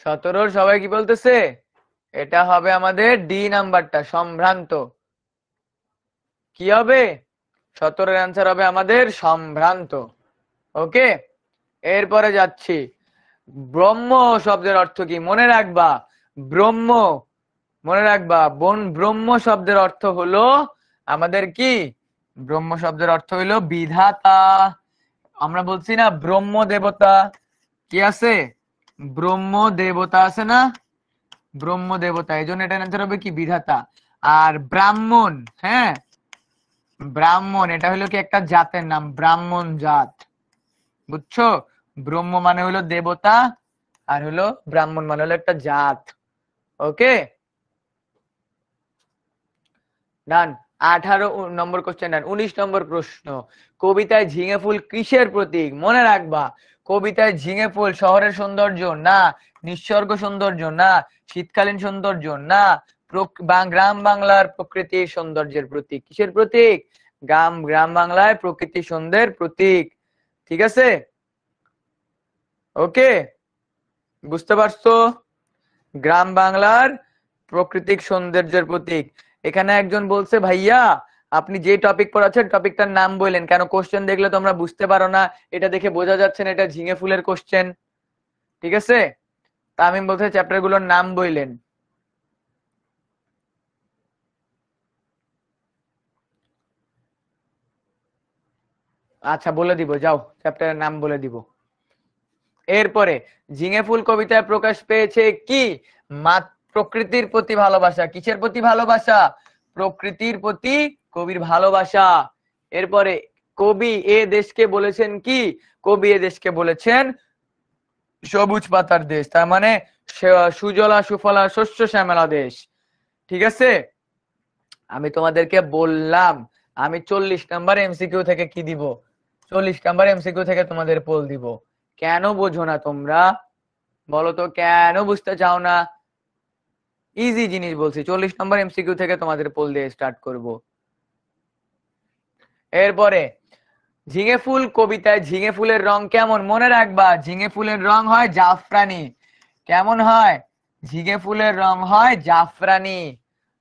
17 সবাই কি বলতেছে? এটা হবে আমাদের ডি নাম্বারটা, সম্ভ্রান্ত। কি হবে? 17 এর অ্যান্সার হবে আমাদের সম্ভ্রান্ত। ওকে, এরপরে যাচ্ছি। ব্রহ্ম শব্দের অর্থ কি? মনে রাখবা, ব্রহ্ম, মনে রাখবা ব্রহ্ম শব্দের অর্থ হলো আমাদের কি? ব্রহ্ম শব্দের অর্থ হলো বিধাতা। আমরা বলছি না ব্রহ্ম দেবতা, কি আছে? ব্রহ্ম দেবতা আছে না, ব্রহ্ম দেবতা, এই জন্য এটার অ্যান্সার হবে কি? বিধাতা। আর ব্রাহ্মণ, হ্যাঁ ব্রাহ্মণ, এটা হলো কি একটা জাতের নাম, ব্রাহ্মণ জাত, বুঝছো? ব্রহ্ম মানে হলো দেবতা, আর হলো ব্রাহ্মণ মানে হলো একটা জাত। ওকে ডান। 18 নম্বর কোশ্চেন ডান। 19 নম্বর প্রশ্ন, কবিতায় ঝিঙে ফুল কিসের প্রতীক? মনে রাখবা, কবিতায় ঝিঙে ফুল শহরের সৌন্দর্য না, নিসর্গ সৌন্দর্য না, শীতকালীন সৌন্দর্য না, গ্রাম বাংলার প্রকৃতির সৌন্দর্যের প্রতীক। কিসের প্রতীক? গ্রাম বাংলায় প্রকৃতি সৌন্দর্যের প্রতীক। ঠিক আছে, ওকে বুঝতে পারছো? গ্রাম বাংলার প্রাকৃতিক সৌন্দর্যের প্রতীক। এখানে একজন বলছে ভাইয়া আপনি যে টপিক পড়াচ্ছেন টপিকটার নাম বললেন কেন? কোশ্চেন দেখলে তোমরা বুঝতে পারো না, এটা দেখে বোঝা যাচ্ছে না এটা ঝিঙে ফুলের কোশ্চেন। ঠিক আছে, তা আমি বলতে চ্যাপ্টার গুলোর নাম বললেন। আচ্ছা বলে দিব, যাও চ্যাপ্টারের নাম বলে দিব। এরপরে ঝিঙে ফুল কবিতায় প্রকাশ পেয়েছে কি? প্রকৃতির প্রতি ভালোবাসা। কিসের প্রতি ভালোবাসা? প্রকৃতির প্রতি কবির ভালোবাসা। এরপরে কবি এ দেশকে বলেছেন কি? কবি এ দেশকে বলেছেন সবুজ পাতার দেশ, তার মানে সুজলা সুফলা শস্য শ্যামলা দেশ। ঠিক আছে, আমি তোমাদেরকে বললাম আমি 40 নাম্বার এমসিকিউ থেকে কি দিব? 40 নাম্বার এমসিকিউ থেকে তোমাদের পোল দিব। কেন বোঝো না তোমরা? বলো তো কেন বুঝতে চাও না? ইজি জিনিস বলছি, 40 নম্বর এমসিকিউ থেকে তোমাদের পোল দিয়ে স্টার্ট করব। এরপরে ঝিঙে ফুল কবিতায় ঝিঙে ফুলের রং কেমন? মনে রাখবা ঝিঙে ফুলের রং হয় জাফরানি। কেমন হয়? ঝিঙে ফুলের রং হয় জাফরানি।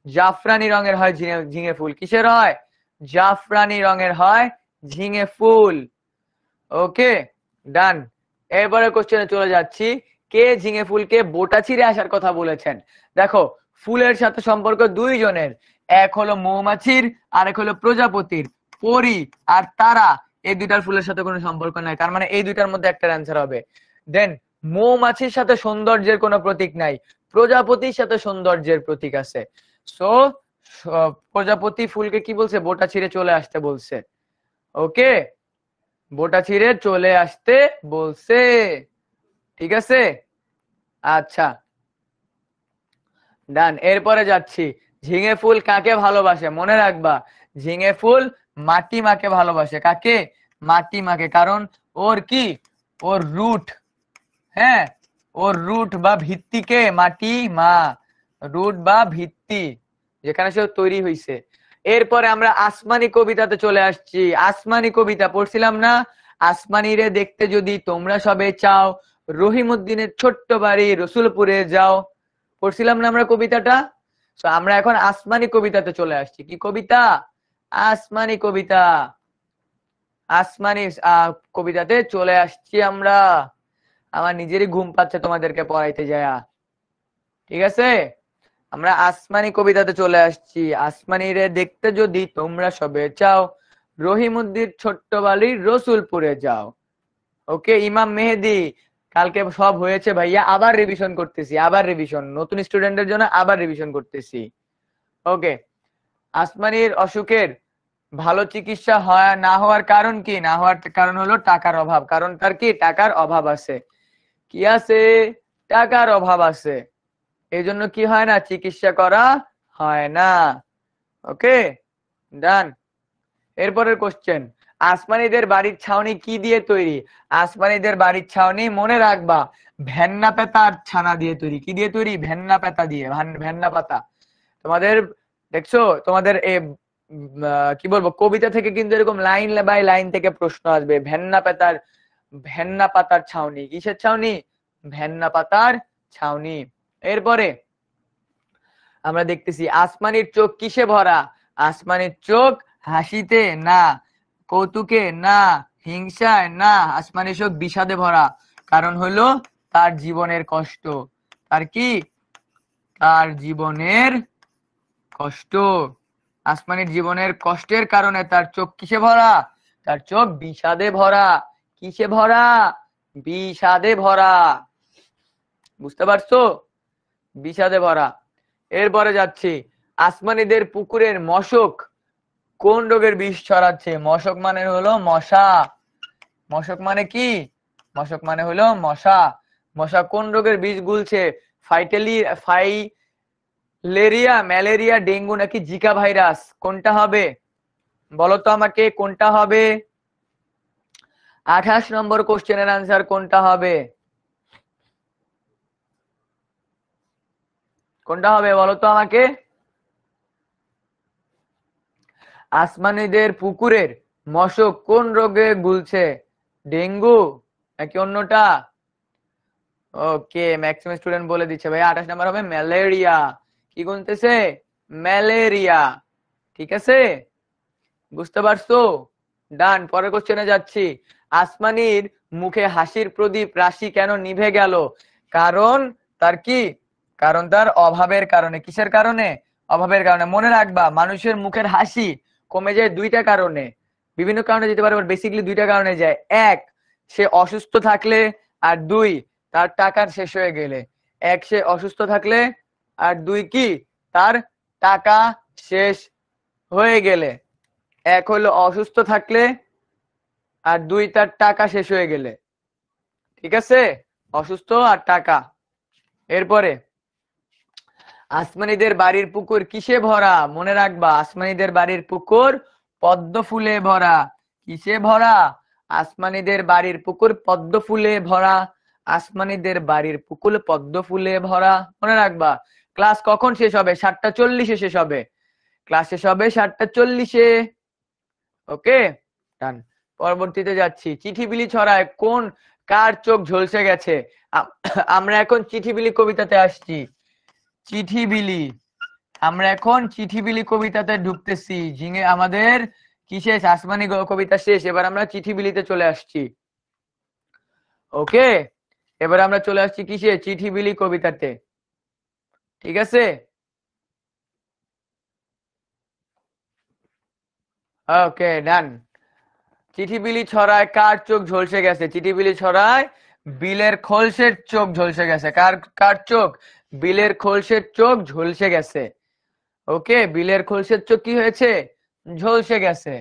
জাফরানি রঙের হয় ঝিঙে ফুল। কিসের হয়? জাফরানি রঙের হয় ঝিঙে ফুল। ওকে ডান। এরপরে কোশ্চেনে চলে যাচ্ছি, কে ঝিঙে ফুলকে বোটা ছিঁড়ে আসার কথা বলেছেন? দেখো ফুলের সাথে সম্পর্ক দুইজনের, এক হলো মৌমাছির আর এক হলো প্রজাপতির। পরি আর তারা, এই দুইটার ফুলের সাথে কোনো সম্পর্ক নাই, তার মানে এই দুইটার মধ্যে একটা অ্যান্সার হবে। দেন মৌমাছির সাথে সৌন্দর্যের কোনো প্রতীক নাই, প্রজাপতির সাথে সৌন্দর্যের প্রতীক আছে। সো প্রজাপতি ফুলকে কি বলছে? বোটা ছিঁড়ে চলে আসতে বলছে। ওকে, বোটা ছিঁড়ে চলে আসতে বলছে। ঠিক আছে, আচ্ছা ডান। এরপরে যাচ্ছি, ঝিঙে ফুল কাকে ভালোবাসে? মনে রাখবা ঝিঙে ফুল মাটি মাকে ভালোবাসে। কাকে? মাটি মাকে। কারণ ওর কি? ওর রুট, হ্যাঁ ওর রুট বা ভিত্তিকে মাটি মা, রুট বা ভিত্তি যেখানে সে তৈরি হয়েছে। এরপরে আমরা আসমানি কবিতাতে চলে আসছি। আসমানি কবিতা পড়ছিলাম না? আসমানি রে দেখতে যদি তোমরা সবে চাও, রহিমউদ্দিনের ছোট্ট বাড়ি রসুলপুরে যাও। পড়ছিলাম না আমরা কবিতাটা? তো আমরা এখন আসমানি কবিতাতে চলে আসছি। কি কবিতা? আসমানি কবিতা। আসমানি কবিতাতে চলে আসছি আমরা। আমার নিজেরই ঘুম পাচ্ছে তোমাদেরকে পড়াইতে যায়া। ঠিক আছে, আমরা আসমানি কবিতাতে চলে আসছি। আসমানি রে দেখতে যদি তোমরা সবে চাও, রহিমউদ্দিন ছোট্ট বাড়ির রসুলপুরে যাও। ওকে ইমাম মেহেদি, কালকে সব হয়েছে ভাইয়া, আবার রিভিশন করতেছি, আবার রিভিশন, নতুন স্টুডেন্টের জন্য আবার রিভিশন করতেছি। ওকে, আসমানির অসুখের ভালো চিকিৎসা হয় না হওয়ার কারণ কি? না হওয়ার কারণ হলো টাকার অভাব। কারণ তার কি? টাকার অভাব আছে। কি আছে? টাকার অভাব আছে, এই জন্য কি হয় না? চিকিৎসা করা হয় না। ওকে ডান। এরপরের কোশ্চেন, আসমানিদের বাড়ির ছাউনি কি দিয়ে তৈরি? আসমানিদের বাড়ির ছাউনি মনে রাখবা ভেন্না পাতা আর ছানা দিয়ে তৈরি। কি দিয়ে তৈরি? ভেন্না পাতা দিয়ে, ভেন্না পাতা। তোমাদের দেখছো তোমাদের কি বলবো কবিতা থেকে কিন্তু এরকম লাইন বাই লাইন থেকে প্রশ্ন আসবে। ভেন্না পাতার ছাউনি। কিসের ছাউনি? ভেন্না পাতার ছাউনি। এরপরে আমরা দেখতেছি আসমানির চোখ কিসে ভরা? আসমানির চোখ হাসিতে না, কৌতুকে না, হিংসায় না, আসমানির চোখ বিষাদে ভরা। কারণ হলো তার জীবনের কষ্ট। তার কি? তার জীবনের কষ্ট। আসমানির জীবনের কষ্টের কারণে তার চোখ কিসে ভরা? তার চোখ বিষাদে ভরা। কিসে ভরা? বিষাদে ভরা। বুঝতে পারছো? বিষাদে ভরা। এরপরে যাচ্ছি, আসমানিদের পুকুরের মশক কোন রোগের বিষ ছড়াচ্ছে? মশক মানে হলো মশা। মশক মানে কি? মশক মানে হলো মশা। মশা কোন রোগের বিষ গুলছে? ফাইলেরিয়া, ম্যালেরিয়া, ডেঙ্গু নাকি জিকা ভাইরাস? কোনটা হবে বলো তো আমাকে, কোনটা হবে? 28 নম্বর কোশ্চেনের আনসার কোনটা হবে? কোনটা হবে বলো তো আমাকে? আসমানিদের পুকুরের মশক কোন রোগে গুলছে? ডেঙ্গু নাকি অন্যটা? ওকে, ম্যাক্সিমাম স্টুডেন্ট বলে দিচ্ছে ভাই 28 নাম্বার হবে ম্যালেরিয়া। কি গুনতেছে? ম্যালেরিয়া। ঠিক আছে, বুঝতে পারছো? ডান। পরের কোশ্চেনে যাচ্ছি, আসমানির মুখে হাসির প্রদীপ রাশি কেন নিভে গেল? কারণ তার কি? কারণ তার অভাবের কারণে। কিসের কারণে? অভাবের কারণে। মনে রাখবা, মানুষের মুখের হাসি কমে যায় দুইটা কারণে। বিভিন্ন কারণে যেতে পারে, বেসিক্যালি দুইটা কারণে যায়। এক, সে অসুস্থ থাকলে, আর দুই, তার টাকার শেষ হয়ে গেলে। এক, সে অসুস্থ থাকলে, আর দুই কি, তার টাকা শেষ হয়ে গেলে। এক হলো অসুস্থ থাকলে, আর দুই তার টাকা শেষ হয়ে গেলে। ঠিক আছে, অসুস্থ আর টাকা। এরপরে, আসমানিদের বাড়ির পুকুর কিসে ভরা? মনে রাখবা, আসমানিদের বাড়ির পুকুর পদ্ম ফুলে ভরা। কিসে ভরা? আসমানিদের বাড়ির পুকুর পদ্ম ফুলে ভরা। আসমানিদের বাড়ির পুকুর পদ্ম ফুলে ভরা। মনে রাখবা। ক্লাস কখন শেষ হবে? 7:40-এ শেষ হবে। ক্লাস শেষ হবে 7:40-এ। ওকে, ডান। পরবর্তীতে যাচ্ছি, চিঠি বিলি ছড়ায় কোন কার চোখ ঝলসে গেছে? আমরা এখন চিঠি বিলি কবিতাতে আসছি। চিঠি বিলি, আমরা এখন চিঠি বিলি কবিতাতে ঢুকতেছি। ঝিঙে আমাদের কি শেষ? আসমানি কবিতা শেষ। এবার আমরা চিঠি বিলিতে চলে আসছি। ওকে, এবার আমরা চলে আসছি কিসে? চিঠি বিলি কবিতাতে। ঠিক আছে, ওকে, ডান। চিঠি বিলি ছড়ায় কার চোখ ঝলসে গেছে? চিঠি বিলি ছড়ায় বিলের খোলসের চোখ ঝলসে গেছে। কার কার চোখ? বিলের খোলসের চোখ ঝলসে গেছে। ওকে, বিলের খোলসের চোখ কি হয়েছে? ঝলসে গেছে।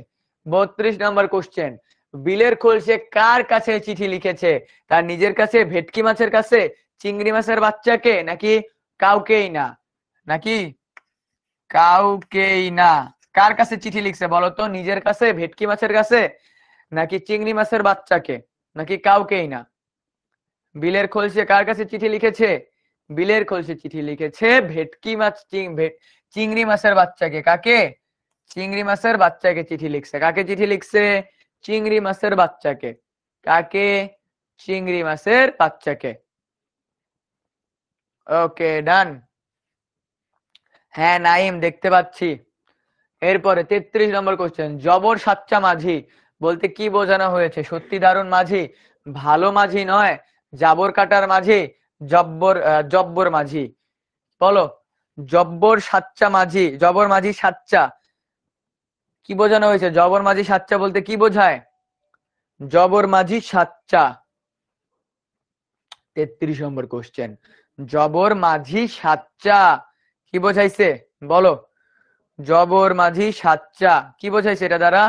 32 নম্বর কোশ্চেন, বিলের খোলসে কার কাছে চিঠি লিখেছে? তার নিজের কাছে, ভেটকি মাছের কাছে, চিংড়ি মাছের বাচ্চাকে, নাকি কাউকেই না? নাকি কাউকেই না। কার কাছে চিঠি লিখছে বলো তো? নিজের কাছে, ভেটকি মাছের কাছে, নাকি চিংড়ি মাছের বাচ্চাকে, নাকি কাউকেই না? বিলের খোলসে কার কাছে চিঠি লিখেছে? বিলের খোলসে চিঠি লিখেছে ভেটকি মাছ, চিংড়ি মাছের বাচ্চাকে। কাকে? চিংড়ি মাছের বাচ্চাকে চিঠি লিখছে। কাকে চিঠি লিখছে? চিংড়ি মাছের বাচ্চাকে। কাকে? চিংড়ি মাছের বাচ্চাকে। ওকে, ডান। হ্যাঁ নাইম, দেখতে পাচ্ছি। এরপরে 33 নম্বর কোশ্চেন, জবর সাচ্চা মাঝি বলতে কি বোঝানো হয়েছে? সত্যি দারুণ মাঝি, ভালো মাঝি নয়, জাবর কাটার মাঝি, জব্বর মাঝি। বলো, জব্বর সাচ্চা মাঝি, জবর মাঝি সাচ্চা, কি বোঝানো হয়েছে? জবর মাঝি সাচ্চা বলতে কি বোঝায়? জবর মাঝি সাচ্চা। 33 নম্বর কোশ্চেন, জবর মাঝি সাচ্চা কি বোঝাইছে বলো? জবর মাঝি সাচ্চা কি বোঝাইছে এটা দ্বারা?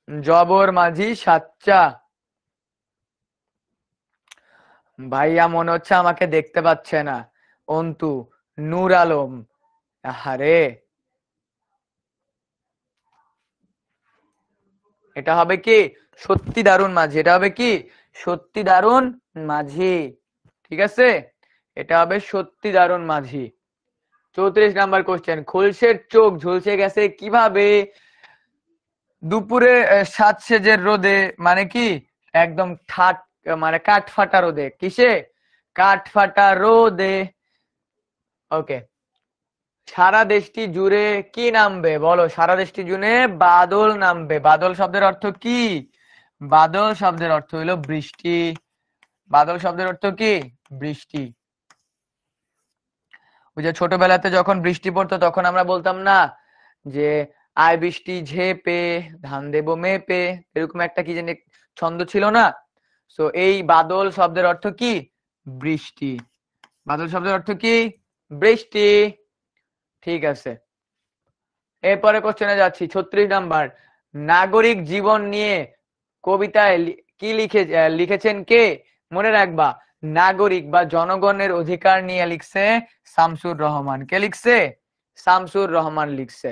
জবর মাঝি সাচ্চা। ভাইয়া মনে হচ্ছে আমাকে দেখতে পাচ্ছে না। অন্তু, নূর আলম, আরে এটা হবে কি? সত্যি দারুণ মাঝি। এটা হবে কি? সত্যি দারুণ মাঝি। ঠিক আছে, এটা হবে সত্যি দারুণ মাঝি। 34 নাম্বার কোশ্চেন, খোলসের চোখ ঝলসে গেছে কিভাবে? দুপুরে সাত সেজের রোদে, মানে কি একদম ঠাট, মানে কাঠ ফাটা রোদে। কিসে? কাঠফাটা রোদে। ওকে, সারা দেশটি জুড়ে কি নামবে বলো? সারা দেশটি জুড়ে বাদল নামবে। বাদল শব্দের অর্থ কি? বাদল শব্দের অর্থ হলো বৃষ্টি। বাদল শব্দের অর্থ কি? বৃষ্টি। ওই যে ছোটবেলাতে যখন বৃষ্টি পড়তো তখন আমরা বলতাম না যে আয় বৃষ্টি ঝেপে ধান দেব মেপে, এরকম একটা কি জানি ছন্দ ছিল না? সো এই বাদল শব্দের অর্থ কি? বৃষ্টি। বাদল শব্দের অর্থ কি? বৃষ্টি। ঠিক আছে, এরপরে কোশ্চেনে যাচ্ছি 36 নাম্বার। নাগরিক জীবন নিয়ে কবিতায় কি লিখেছেন কে? মনে রাখবা, নাগরিক বা জনগণের অধিকার নিয়ে লিখছে শামসুর রহমান। কে লিখছে? শামসুর রহমান লিখছে।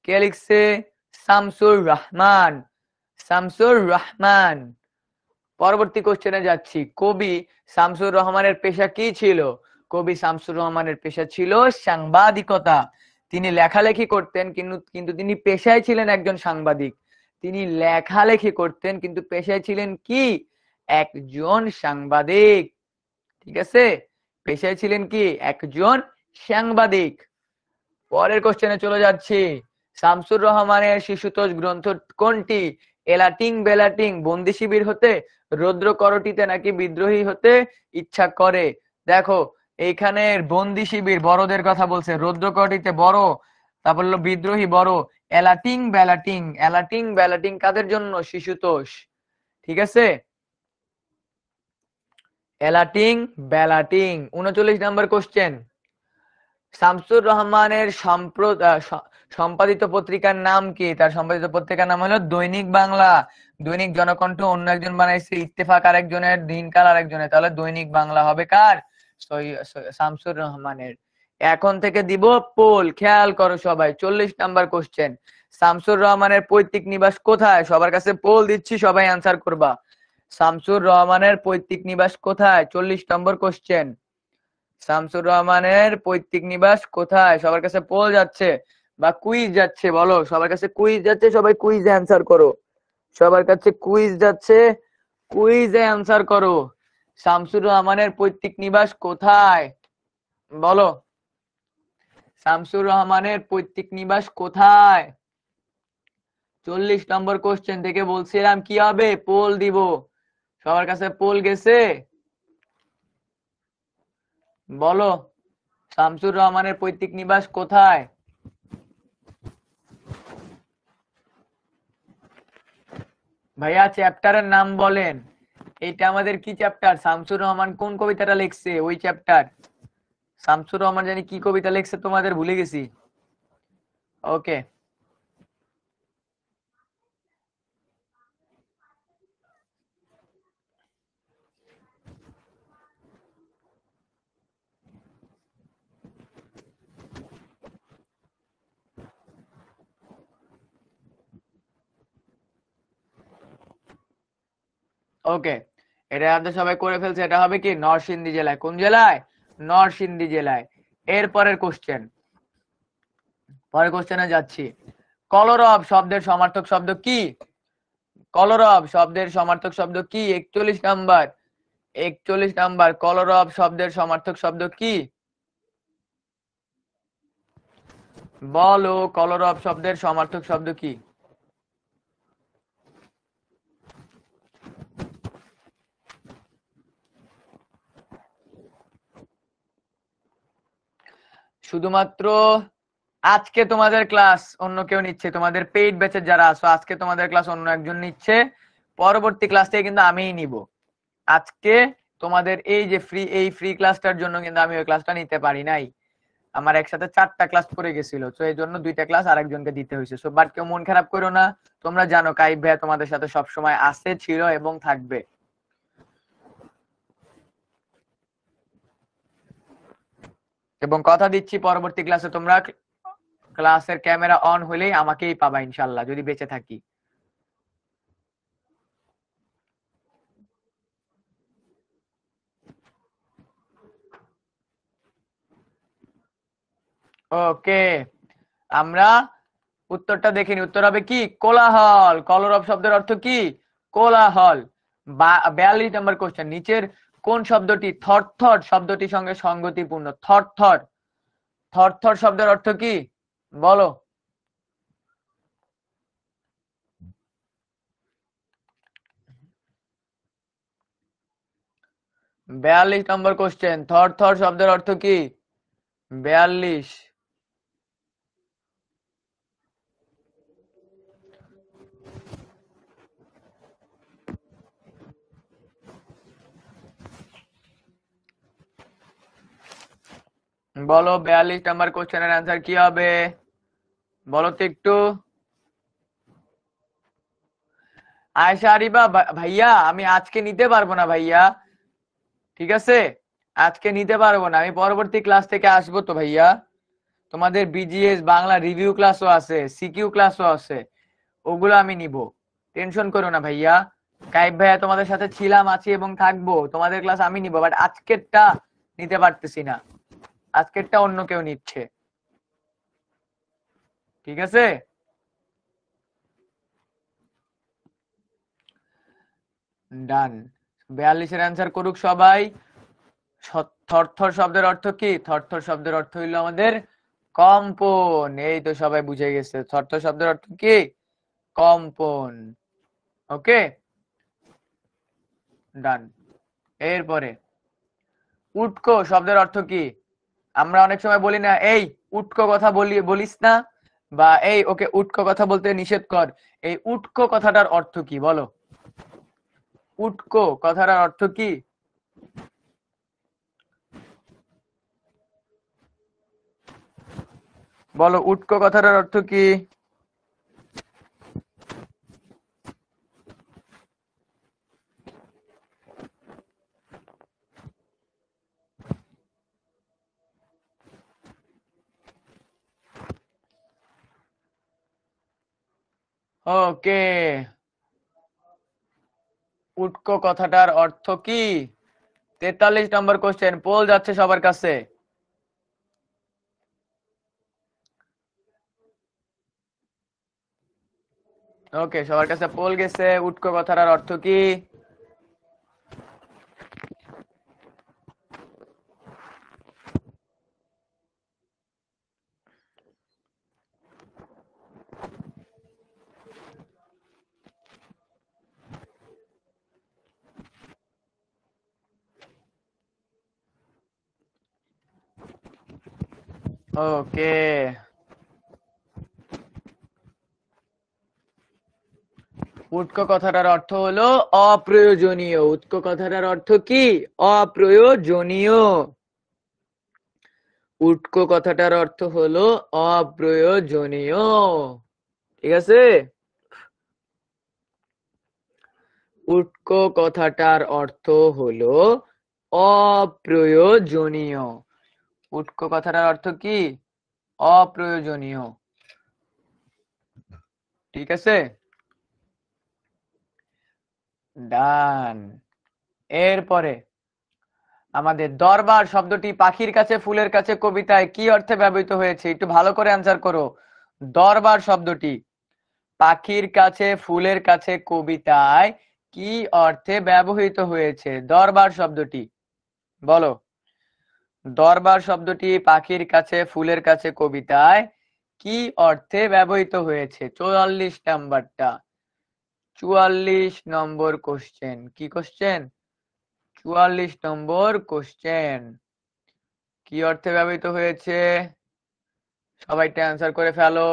কে লিখছে? শামসুর রহমান। শামসুর রহমান। পরবর্তী কোশ্চেনে যাচ্ছি। কবি শামসুর রহমানের পেশা কি ছিল? কবি শামসুর রহমানের পেশা ছিল সাংবাদিকতা। তিনি লেখালেখি করতেন কিন্তু তিনি পেশায় ছিলেন একজন সাংবাদিক। তিনি লেখালেখি করতেন কিন্তু পেশায় ছিলেন কি? একজন সাংবাদিক। ঠিক আছে, পেশায় ছিলেন কি? একজন সাংবাদিক। পরের কোশ্চেনে চলে যাচ্ছি। শামসুর রহমানের শিশুতোষ গ্রন্থ কোনটি? এলাটিং বেলাটিং বন্দি শিবির হতে, রৌদ্র করটিতে নাকি বিদ্রোহী হতে ইচ্ছা করে। দেখো এইখানে বন্দি শিবির বড়দের কথা বলছে, রৌদ্র করটিতে বড়, তারপর হলো বিদ্রোহী বড়। এলাটিং বেলাটিং, এলাটিং বেলাটিং কাদের জন্য? শিশুতোষ। ঠিক আছে, এলাটিং বেলাটিং। 39 নাম্বার কোশ্চেন। শামসুর রহমানের সম্পাদিত পত্রিকার নাম কি? তার সম্পাদিত পত্রিকার নাম হলো দৈনিক বাংলা। দৈনিক জনকণ্ঠ অন্য একজন বানাইছে, ইত্তেফাক আরেকজনের, দিনকাল আরেকজনের। তাহলে দৈনিক বাংলা হবে কার? শামসুর রহমানের। এখন থেকে দিব পোল, খেয়াল করো সবাই। 40 নাম্বার কোশ্চেন। শামসুর রহমানের পৈতৃক নিবাস কোথায়? সবার কাছে পোল দিচ্ছি, সবাই আনসার করবা। শামসুর রহমানের পৈতৃক নিবাস কোথায়? 40 নম্বর কোশ্চেন। শামসুর রহমানের পৈতৃক নিবাস কোথায়? সবার কাছে পোল যাচ্ছে বা কুইজ যাচ্ছে, বলো। সবার কাছে কুইজ যাচ্ছে, সবাই কুইজে অ্যানসার করো। সবার কাছে কুইজ যাচ্ছে, কুইজে অ্যানসার করো। শামসুর রহমানের পৈতৃক নিবাস কোথায় বলো? শামসুর রহমানের পৈতৃক নিবাস কোথায়? 40 নম্বর কোশ্চেন থেকে বলছিলাম কি হবে? পোল দিব। সবার কাছে পোল গেছে? বলো, শামসুর রহমানের পৈতৃক নিবাস কোথায়? ভাইয়া চ্যাপ্টারের নাম বলেন। এটা আমাদের কি চ্যাপ্টার? শামসুর রহমান কোন কবিতাটা লিখছে ওই চ্যাপ্টার। শামসুর রহমান জানি কি কবিতা লিখছে তোমাদের ভুলে গেছি। ওকে, ওকে, এটা আমাদের সবাই করে ফেলছে। এটা হবে কি? নরসিংদী জেলায়। কোন জেলায়? নরসিংদী জেলায়। এর পরের কোশ্চেন, পরের কোশ্চেনে যাচ্ছি। কলরব শব্দের সমার্থক শব্দ কি? কলরব শব্দের সমার্থক শব্দ কি? 41 নাম্বার। 41 নাম্বার। কলরব শব্দের সমার্থক শব্দ কি? বলো, কলরব শব্দের সমার্থক শব্দ কি? শুধুমাত্র আজকে তোমাদের ক্লাস অন্য কেউ নিচ্ছে, তোমাদের পেইড ব্যাচের যারা আছো, আজকে তোমাদের ক্লাস অন্য একজন নিচ্ছে। পরবর্তী ক্লাস থেকে কিন্তু আমিই নিব। আজকে তোমাদের এই যে ফ্রি ক্লাসটার জন্য কিন্তু আমি ওই ক্লাসটা নিতে পারি নাই। আমার একসাথে 4টা ক্লাস পড়ে গেছিল, তো এই জন্য 2টা ক্লাস আরেকজনকে দিতে হয়েছে। সো বাট কেউ মন খারাপ করো না, তোমরা জানো কাইব ভাই তোমাদের সাথে সবসময় আছে, ছিল এবং থাকবে। এবং কথা দিচ্ছি পরবর্তী ক্লাসে তোমরা ক্লাসের ক্যামেরা অন হলেই আমাকেই পাবা ইনশাল্লাহ, যদি বেঁচে থাকি। ওকে, আমরা উত্তরটা দেখিনি। উত্তর হবে কি? কোলাহল। কলরব শব্দের অর্থ কি? কোলাহল। 42 নম্বর কোশ্চেন। নিচের কোন শব্দটি থরথর শব্দটির সঙ্গে সঙ্গতিপূর্ণ? থরথর, থরথর শব্দের অর্থ কি বলো? 42 নম্বর কোশ্চেন, থরথর শব্দের অর্থ কি? 42। বলো 42 নাম্বার কোশ্চেনের অ্যান্সার কি হবে? বলো তো একটু। আয়শা আরিবা ভাইয়া, আমি আজকে নিতে পারবো না ভাইয়া, ঠিক আছে? আজকে নিতে পারবো না, আমি পরবর্তী ক্লাস থেকে আসবো তো ভাইয়া। তোমাদের বিজিএস বাংলা রিভিউ ক্লাসও আছে, সিকিউ ক্লাসও আছে, ওগুলো আমি নিব, টেনশন করো না ভাইয়া। কাইব ভাইয়া তোমাদের সাথে ছিলাম, আছি এবং থাকবো, তোমাদের ক্লাস আমি নিব, বাট আজকেরটা নিতে পারতেছি না, আজকেরটা অন্য কেউ নিচ্ছে, ঠিক আছে? ডান। 42 এর অ্যান্সার করুক সবাই। থরথর শব্দের অর্থ কি? থরথর শব্দের অর্থ হইলো আমাদের কম্পন। এই তো সবাই বুঝে গেছে, থরথর শব্দের অর্থ কি? কম্পন। ওকে, ডান। এরপরে উটকো শব্দের অর্থ কি? আমরা অনেক সময় বলি না, এই উটকো কথা বলিস না, বা এই ওকে উটকো কথা বলতে নিষেধ কর। এই উটকো কথাটার অর্থ কি বলো? উটকো কথাটার অর্থ কি? বলো উটকো কথাটার অর্থ কি? ওকে, উটকো কথাটার অর্থ কি? 43 নম্বর কোশ্চেন, পোল যাচ্ছে সবার কাছে। ওকে, সবার কাছে পোল গেছে, উটকো কথাটার অর্থ কি? ওকে, উটকো কথাটার অর্থ হলো অপ্রয়োজনীয়। উটকো কথাটার অর্থ কি? অপ্রয়োজনীয়। উটকো কথাটার অর্থ হলো অপ্রয়োজনীয়, ঠিক আছে? উটকো কথাটার অর্থ হলো অপ্রয়োজনীয়। উটকো কথাটার অর্থ কি? অপ্রয়োজনীয়, ঠিক আছে? ডান। এরপরে আমাদের দরবার শব্দটি পাখির কাছে ফুলের কাছে কবিতায় কি অর্থে ব্যবহৃত হয়েছে? একটু ভালো করে অ্যান্সার করো। দরবার শব্দটি পাখির কাছে ফুলের কাছে কবিতায় কি অর্থে ব্যবহৃত হয়েছে? দরবার শব্দটি বলো। দরবার শব্দটি পাখির কাছে ফুলের কাছে কবিতায় কি অর্থে ব্যবহৃত হয়েছে? 44 নাম্বারটা, 44 নম্বর কোশ্চেন। কি কোশ্চেন? 44 নম্বর কোশ্চেন, কি অর্থে ব্যবহৃত হয়েছে? সবাইটা অ্যান্সার করে ফেলো।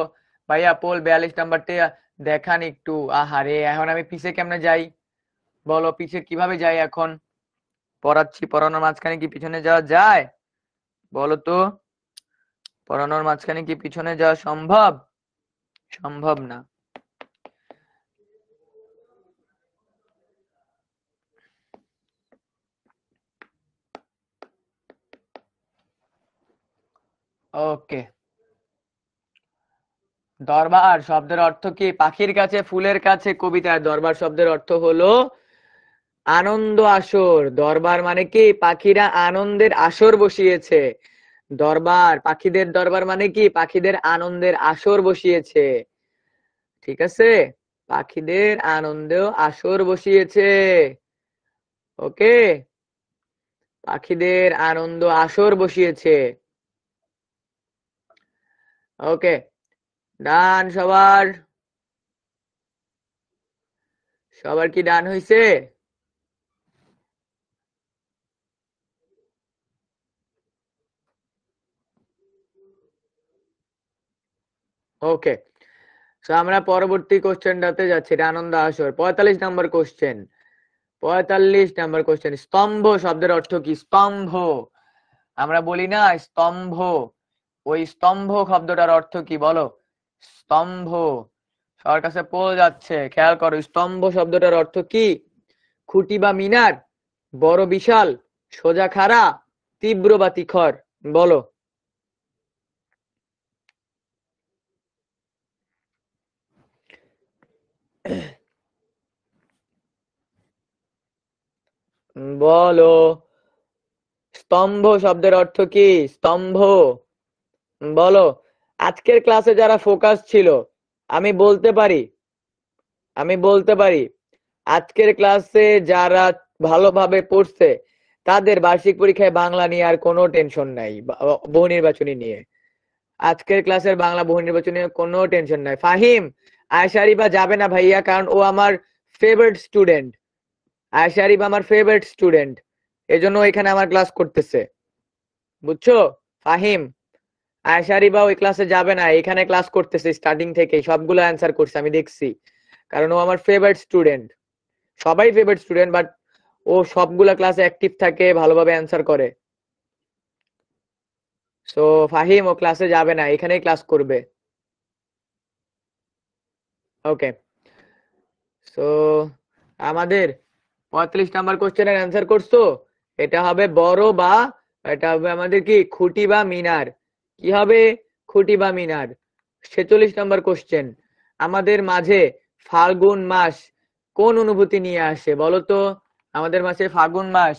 ভাইয়া পোল 42 নাম্বারটা দেখান একটু। আহারে, এখন আমি পিছে কেমনে যাই বলো? পিছে কিভাবে যাই এখন? পড়াচ্ছি, পড়ানোর মাঝখানে কি পিছনে যাওয়া যায় বলো তো? পড়ানোর মাঝখানে কি পিছনে যাওয়া সম্ভব? সম্ভব না। ওকে, দরবার শব্দের অর্থ কি? পাখির কাছে ফুলের কাছে কবিতায় দরবার শব্দের অর্থ হলো আনন্দ আসর। দরবার মানে কি? পাখিরা আনন্দের আসর বসিয়েছে। দরবার, পাখিদের দরবার মানে কি? পাখিদের আনন্দের আসর বসিয়েছে, ঠিক আছে? পাখিদের আনন্দ আসর বসিয়েছে। ওকে, পাখিদের আনন্দ আসর বসিয়েছে। ওকে, ডান সবার? সবার কি ডান হইছে? ওকে, তো আমরা পরবর্তী কোশ্চেনটাতে যাচ্ছি। আনন্দ আসর 45 নম্বর কোশ্চেন। 45 নম্বর কোশ্চেন, স্তম্ভ শব্দের অর্থ কি? স্তম্ভ, আমরা বলি না স্তম্ভ, ওই স্তম্ভ শব্দটার অর্থ কি বলো? স্তম্ভ, সবার কাছে পোল যাচ্ছে, খেয়াল করো। স্তম্ভ শব্দটার অর্থ কি? খুঁটি বা মিনার, বড় বিশাল, সোজা খাড়া, তীব্র বা তিখর, বলো। বলো, স্তম্ভ শব্দের অর্থ কি? স্তম্ভ, বলো। আজকের ক্লাসে যারা ফোকাস ছিল, আমি বলতে পারি আজকের ক্লাসে যারা ভালোভাবে পড়ছে তাদের বার্ষিক পরীক্ষায় বাংলা নিয়ে আর কোনো টেনশন নাই, বহু নির্বাচনী নিয়ে। আজকের ক্লাসের বাংলা বহু নির্বাচনী নিয়ে কোনো টেনশন নাই। ফাহিম, আয়েশা আরিবা যাবে না ভাইয়া, কারণ ও আমার ফেভারিট স্টুডেন্ট। আয়েশা আরিবা আমার ফেভারিট স্টুডেন্ট, এজন্য এখানে আমার ক্লাস করতেছে, বুঝছো? ফাহিম, আয়েশা আরিবা ওই ক্লাসে যাবে না, এখানে ক্লাস করতেছে স্টার্টিং থেকে, সবগুলো অ্যান্সার করছে, আমি দেখছি, কারণ ও আমার ফেভারিট স্টুডেন্ট। সবাই ফেভারিট স্টুডেন্ট, বাট ও সবগুলা ক্লাসে অ্যাক্টিভ থাকে, ভালোভাবে অ্যান্সার করে। সো ফাহিম ও ক্লাসে যাবে না, এখানেই ক্লাস করবে। ওকে, সো আমাদের 45 নাম্বার কোশ্চেনের অ্যান্সার করছো। এটা হবে বড় বা, এটা হবে আমাদের কি? খুঁটি বা মিনার। কি হবে? খুঁটি বা মিনার। 46 নাম্বার কোশ্চেন, আমাদের মাঝে ফাল্গুন মাস কোন অনুভূতি নিয়ে আসে? বলো তো, আমাদের মাঝে ফাল্গুন মাস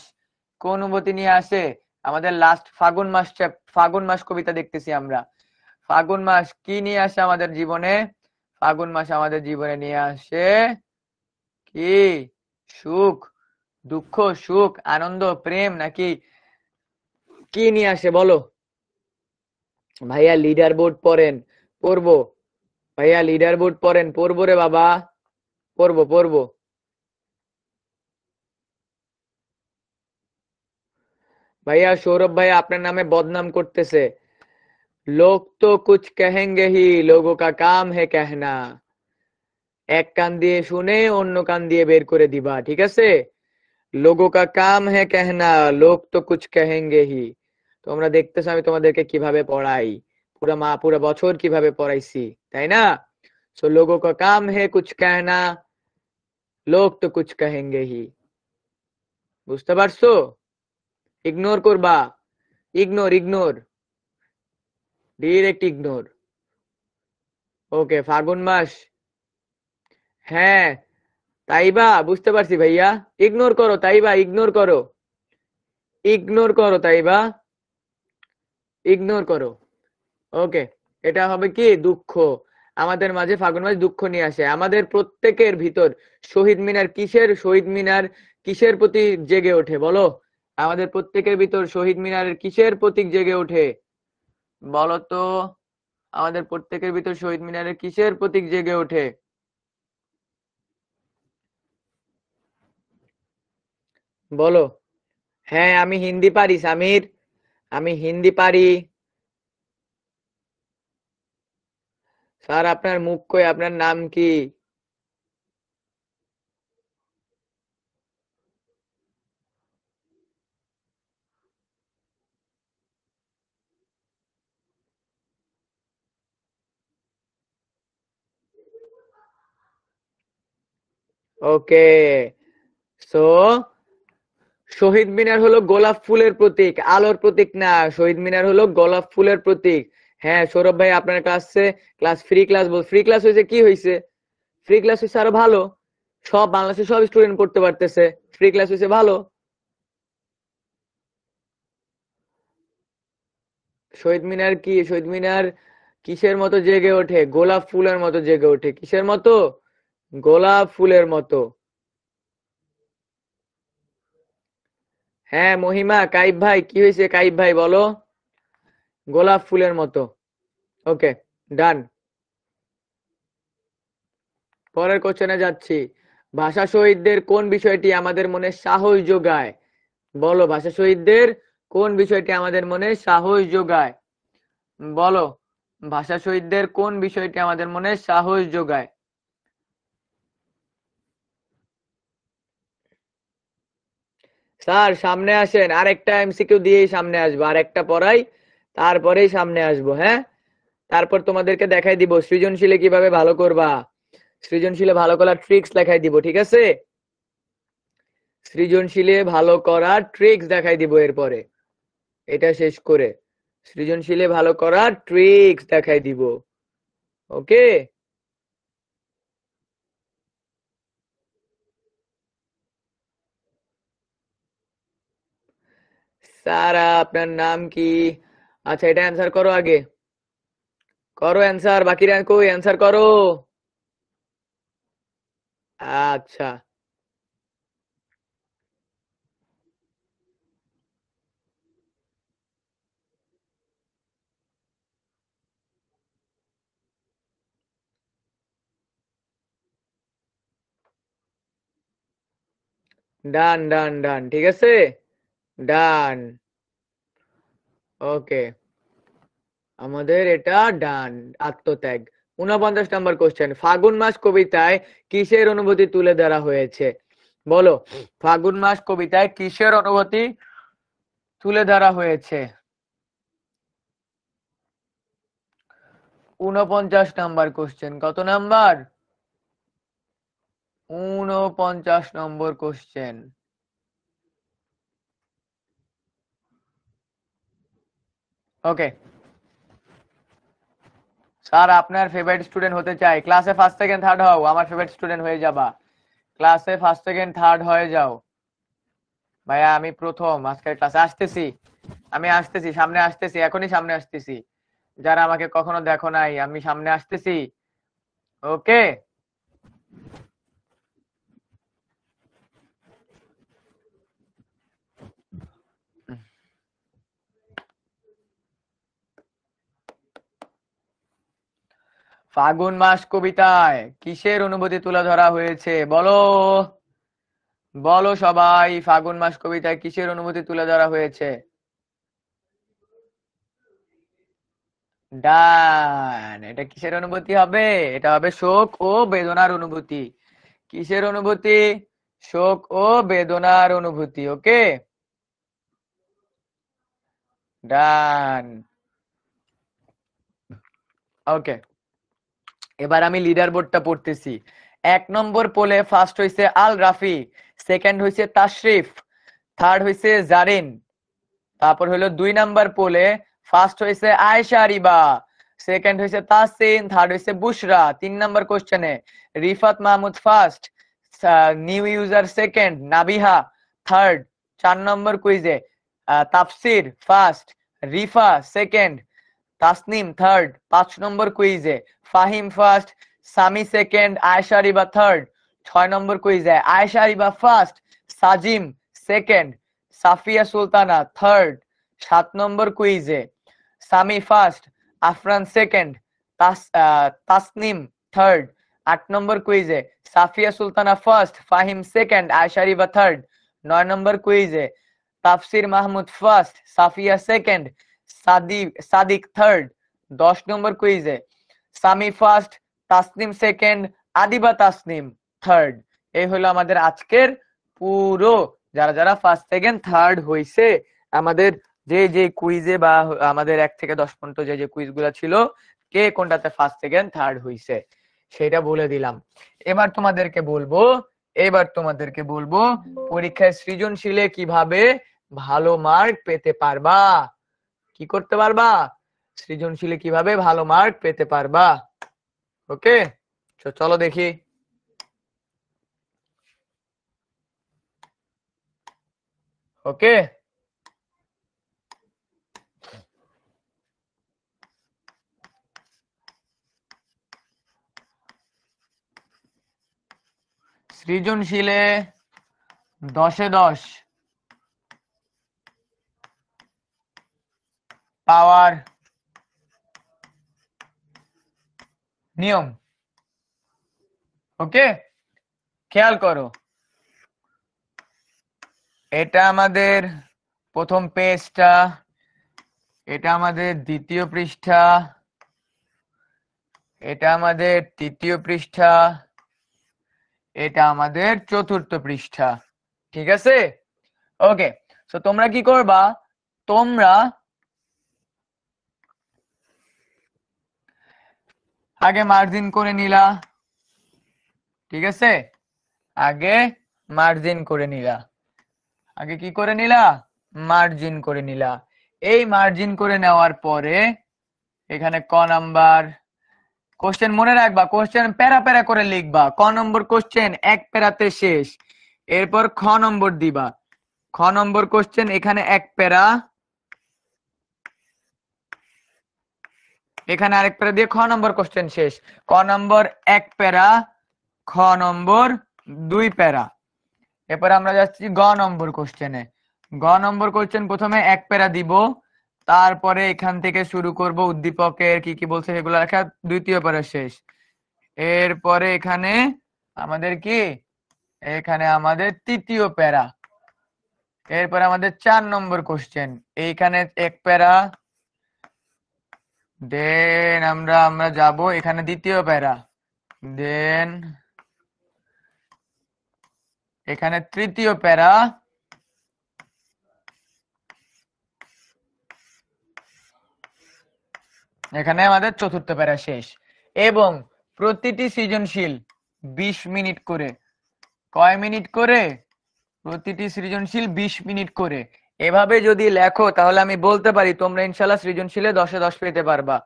কোন অনুভূতি নিয়ে আসে? আমাদের লাস্ট ফাল্গুন মাস কবিতা দেখতেছি আমরা। ফাল্গুন মাস কি নিয়ে আসে আমাদের জীবনে? ফাল্গুন মাস আমাদের জীবনে নিয়ে আসে কি? সুখ, দুঃখ, সুখ, আনন্দ, প্রেম, নাকি কি নিয়ে আসে বলো? ভাইয়া লিডার বোর্ড পড়েন, পড়বো। ভাইয়া লিডার বোর্ড পড়েন, পড়বো রে বাবা, পড়বো। ভাইয়া সৌরভ ভাইয়া আপনার নামে বদনাম করতেছে। লোক তো কুছ কহেঙ্গে হি, লোগো কা কাম হে कहना। এক কান দিয়ে শুনে অন্য কান দিয়ে বের করে দিবা, ঠিক আছে? লোগো কা কাম হে कहना, লোক তো কুছ কহেঙ্গে হি। তোমরা দেখতেছো আমি তোমাদেরকে কিভাবে পড়াই, পুরা বছর কিভাবে পড়াইছি, তাই না? সো লোগো কা কাম হে কুছ कहना, লোক তো কুছ কহেঙ্গে হি। বুঝতে পারছো? ইগনোর করবা, ইগনোর, ডিরেক্ট ইগনোর। ওকে, ফাল্গুন মাস, হ্যাঁ তাইবা, বুঝতে পারছি ভাইয়া। ইগনোর করো তাইবা, ইগনোর করো তাইবা, ইগনোর করো। ওকে, এটা হবে কি? দুঃখ। আমাদের মাঝে ফাল্গুন মাস দুঃখ নিয়ে আসে। আমাদের প্রত্যেকের ভিতর শহীদ মিনার কিসের প্রতি জেগে ওঠে বলো? আমাদের প্রত্যেকের ভিতর শহীদ মিনারের কিসের প্রতীক জেগে ওঠে বলো তো? আমাদের প্রত্যেকের ভিতর শহীদ মিনারের কিসের প্রতীক জেগে ওঠে বলো? হ্যাঁ আমি হিন্দি পারি সামির, আমি হিন্দি পারি। স্যার আপনার মুখ কই, আপনার নাম কি? ওকে, সো শহীদ মিনার হলো গোলাপ ফুলের প্রতীক, আলোর প্রতীক না। শহীদ মিনার হলো গোলাপ ফুলের প্রতীক। হ্যাঁ সৌরভ ভাই আপনার ক্লাসে ফ্রি ক্লাস হয়েছে, কি হয়েছে? ফ্রি ক্লাস হয়েছে আরো ভালো, সব বাংলাদেশের সব স্টুডেন্ট পড়তে পারতেছে, ফ্রি ক্লাস হয়েছে ভালো। শহীদ মিনার কি? শহীদ মিনার কিসের মতো জেগে ওঠে? গোলাপ ফুলের মতো জেগে ওঠে। কিসের মতো? গোলাপ ফুলের মতো। হ্যাঁ মহিমা, কাইব ভাই কি হয়েছে? কাইব ভাই বলো। গোলাপ ফুলের মতো। ওকে, ডান। পরের কোশ্চেনে যাচ্ছি। ভাষা শহীদদের কোন বিষয়টি আমাদের মনে সাহস যোগায়? বলো, ভাষা শহীদদের কোন বিষয়টি আমাদের মনে সাহস যোগায়? বলো, ভাষা শহীদদের কোন বিষয়টি আমাদের মনে সাহস যোগায়? স্যার সামনে আসেন, আরেকটা এমসিকিউ দিয়েই সামনে আসবো, আরেকটা পড়াই তারপরেই সামনে আসবো। হ্যাঁ, তারপর তোমাদেরকে দেখাই দিব সৃজনশীলে কিভাবে ভালো করবা। সৃজনশীলে ভালো করার ট্রিক্স দেখাই দিব, ঠিক আছে? সৃজনশীলে ভালো করার ট্রিক্স দেখাই দিব এরপরে, এটা শেষ করে সৃজনশীলে ভালো করার ট্রিক্স দেখাই দিব। ওকে সারা, আপনার নাম কি? আচ্ছা এটা অ্যান্সার করো আগে, করো অ্যান্সার, বাকিরা কই অ্যান্সার করো। আচ্ছা, ডান ডান ডান, ঠিক আছে, ডান। ওকে, আমাদের এটা ডান। আত্মত্যাগ। 49 নম্বর কোশ্চেন, ফাগুন মাস কবিতায় কিসের অনুভূতি তুলে ধরা হয়েছে? বলো, ফাগুন মাস কবিতায় কিসের অনুভূতি তুলে ধরা হয়েছে? 49 নাম্বার কোশ্চেন, কত নাম্বার? 49 নম্বর কোশ্চেন। ওকে স্যার, আপনার ফেভারিট স্টুডেন্ট হতে চাই, ক্লাসে ফার্স্ট সেকেন্ড থার্ড হও, আমার ফেভারিট স্টুডেন্ট হয়ে যাবা। ক্লাসে ফার্স্ট সেকেন্ড থার্ড হয়ে যাও। ভাইয়া আমি প্রথম আজকের ক্লাসে আসতেছি, আমি আসতেছি, সামনে আসতেছি, এখনই সামনে আসতেছি। যারা আমাকে কখনো দেখো নাই, আমি সামনে আসতেছি। ওকে, ফাগুন মাস কবিতায় কিসের অনুভূতি তুলে ধরা হয়েছে? বলো, বলো সবাই, ফাগুন মাস কবিতায় কিসের অনুভূতি তুলে ধরা হয়েছে? ডান, এটা কিসের অনুভূতি হবে? এটা হবে শোক ও বেদনার অনুভূতি। কিসের অনুভূতি? শোক ও বেদনার অনুভূতি। ওকে, ডান। ওকে, এবার আমি লিডার বোর্ডটা পড়তেছি। 1 নম্বর পোলে ফার্স্ট হইছে আল রাফি, সেকেন্ড হইছে তাশরিফ, থার্ড হইছে জারিন। তারপর হলো 2 নাম্বার পোলে ফার্স্ট হইছে আয়েশা রিবা, সেকেন্ড হইছে তাসিন, থার্ড হইছে বুশরা। 3 নাম্বার কোশ্চেনে Rifat Mahmud first, new user second, Nabiha third. 4 নম্বর কুইজে Tafsir first, Rifa second, Tasnim third. 5 নম্বর কুইজে Fahim first, Sami second, Ayesha Riba third. 6 নম্বর কুইজে Ayesha Riba first, Sajim second, Safia Sultana third. 7 নম্বর কুইজে Sami first, Afran second, Tasnim third. 8 নম্বর কুইজে Safia Sultana first, Fahim second, Ayesha Riba third. 9 নম্বর কুইজে Tafsir Mahmud first, Safia second, Sadiq third. 10 নম্বর কুইজে Sami first, Tasnim second, Adiba Tasnim third. এই হলো আমাদের আজকের পুরো যারা যারা ফার্স্ট সেকেন্ড থার্ড হইছে আমাদের যে যে কুইজে বা আমাদের 1 থেকে 10 পর্যন্ত যে যে কুইজগুলো ছিল, কে কোনটাতে ফার্স্ট সেকেন্ড থার্ড হইছে সেটা বলে দিলাম। এবার তোমাদেরকে বলবো, এবার তোমাদেরকে বলবো পরীক্ষায় সৃজনশীলে কিভাবে ভালো মার্ক পেতে পারবা। কি করতে পারবা? সৃজনশীলে কিভাবে ভালো মার্ক পেতে পারবা। ওকে, চলো দেখি। ওকে, সৃজনশীলে 10-এ 10 পাওয়ার নিয়ম। ওকে, খেয়াল করো, এটা আমাদের প্রথম পেজটা, এটা আমাদের দ্বিতীয় পৃষ্ঠা, এটা আমাদের তৃতীয় পৃষ্ঠা, এটা আমাদের চতুর্থ পৃষ্ঠা। ঠিক আছে, ওকে। সো তোমরা কি করবা, তোমরা আগে মার্জিন করে নিলা। ঠিক আছে, আগে মার্জিন করে নিলা, আগে কি করে নিলা, মার্জিন করে নিলা। এই মার্জিন করে নেওয়ার পরে এখানে ক নাম্বার কোশ্চেন মনে রাখবা, কোশ্চেন প্যারা প্যারা করে লিখবা। ক নম্বর কোশ্চেন এক প্যারাতে শেষ, এরপর খ নম্বর দিবা। খ নম্বর কোশ্চেন এখানে এক প্যারা, এখানে আরেক প্যারা দিয়ে খ নম্বর কোশ্চেন শেষ। ক নম্বর এক প্যারা, খ নম্বর দুই প্যারা। এরপর আমরা যাচ্ছি গ নম্বর কোশ্চেনে। গ নম্বর কোশ্চেন প্রথমে এক প্যারা দিব, তারপরে এখান থেকে শুরু করব উদ্দীপকের কি কি বলছে সেগুলো লেখা, দ্বিতীয় প্যারা শেষ। এরপরে এখানে আমাদের কি, এখানে আমাদের তৃতীয় প্যারা। এরপরে আমাদের 4 নম্বর কোশ্চেন, এইখানে এক প্যারা, দেন আমরা যাব এখানে দ্বিতীয় প্যারা, দেন এখানে তৃতীয় প্যারা, এখানে আমাদের চতুর্থ প্যারা শেষ। এবং প্রতিটি সৃজনশীল 20 মিনিট করে, কয় মিনিট করে, প্রতিটি সৃজনশীল 20 মিনিট করে। এভাবে যদি লেখো তাহলে আমি বলতে পারি তোমরা ইনশাল্লাহ সৃজনশীলে 10-এ 10 পেতে পারবা।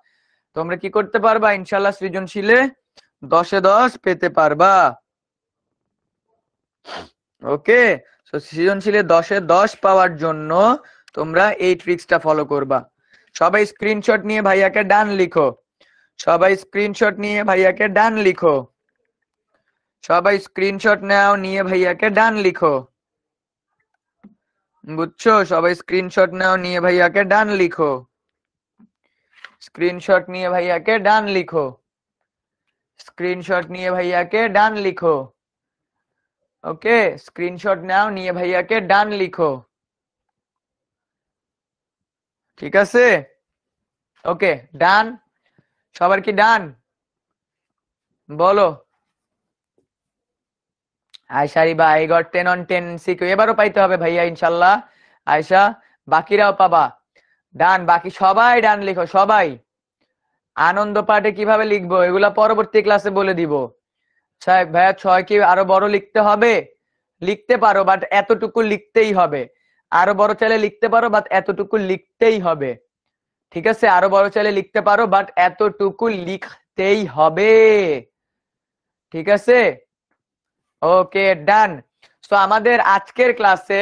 তোমরা কি করতে পারবা, ইনশাল্লাহ সৃজনশীলে 10-এ 10 পেতে পারবা। ওকে, সো সৃজনশীলে 10-এ 10 পাওয়ার জন্য তোমরা এই ট্রিক্সটা ফলো করবা। সবাই স্ক্রিনশট নিয়ে ভাইয়াকে ডান লিখো, সবাই স্ক্রিনশট নিয়ে ভাইয়াকে ডান লিখো, সবাই স্ক্রিনশট নাও, নিয়ে ভাইয়াকে ডান লিখো। বুঝছো, সবাই স্ক্রিনশট নাও, নিয়ে ভাইয়াকে ডান লিখো, স্ক্রিনশট নিয়ে ভাইয়াকে ডান লিখো, স্ক্রিনশট নিয়ে ভাইয়াকে ডান লিখো। ওকে, স্ক্রিনশট নাও, নিয়ে ভাইয়াকে ডান লিখো। ঠিক আছে, ওকে ডান, সবার কি ডান বলো। আয়শা রিবা, আই গট 10 on 10 সিকিউ, এবারও পাইতে হবে ভাইয়া ইনশাল্লাহ। আয়শা, বাকিরাও পাবা। ডান, বাকি সবাই ডান লিখো, সবাই। আনন্দ পাঠে কিভাবে লিখবো এগুলা পরবর্তী ক্লাসে বলে দিব। ভাইয়া 6 কি আরো বড় লিখতে হবে, লিখতে পারো বাট এতটুকু লিখতেই হবে। আরো বড় চাইলে লিখতে পারো বাট এতটুকু লিখতেই হবে। ঠিক আছে, আরো বড় চাইলে লিখতে পারো বাট এতটুকু লিখতেই হবে। ঠিক আছে, ওকে ডান। তো আমাদের আজকের ক্লাসে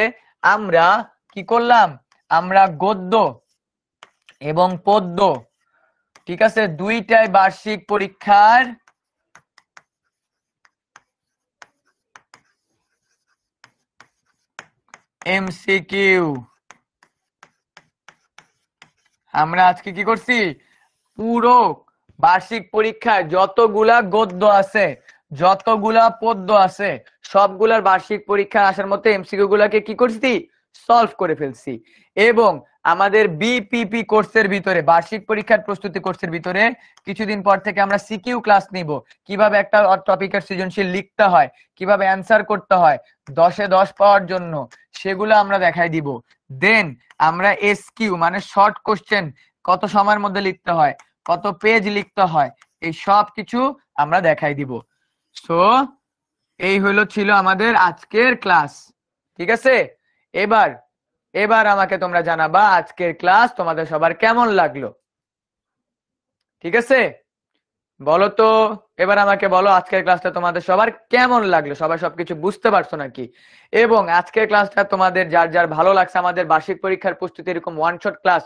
আমরা কি করলাম, আমরা গদ্য এবং পদ্য, ঠিক আছে, দুইটাই বার্ষিক পরীক্ষার এমসিকিউ আমরা আজকে কি করছি, পুরো বার্ষিক পরীক্ষায় যতগুলা গদ্য আছে, যতগুলা পদ্য আছে, সবগুলার বার্ষিক পরীক্ষা আসার মতো এমসিকিউ গুলাকে কি করছি, সলভ করে ফেলছি। এবং আমাদের বিপিপি কোর্সের ভিতরে, বার্ষিক পরীক্ষার প্রস্তুতি কোর্সের ভিতরে কিছুদিন পর থেকে আমরা সিকিউ ক্লাস নিব, কিভাবে একটা টপিকের সৃজনশীল লিখতে হয়, কিভাবে অ্যান্সার করতে হয় 10-এ 10 পাওয়ার জন্য, সেগুলো আমরা দেখাই দিব। দেন আমরা এসকিউ মানে শর্ট কোশ্চেন কত সময়ের মধ্যে লিখতে হয়, কত পেজ লিখতে হয়, এই সব কিছু আমরা দেখাই দিব। সো এই হলো ছিল আমাদের আজকের ক্লাস। ঠিক আছে, এবার এবার আমাকে তোমরা জানাবা আজকের ক্লাস তোমাদের সবার কেমন লাগলো। ঠিক আছে, বলো তো, এবার আমাকে বলো আজকের ক্লাসটা তোমাদের সবার কেমন লাগলো, সবাই সবকিছু বুঝতে পারছো নাকি? এবং আজকের ক্লাসটা তোমাদের যার যার ভালো লাগছে, আমাদের বার্ষিক পরীক্ষার প্রস্তুতি এরকম ওয়ান শট ক্লাস,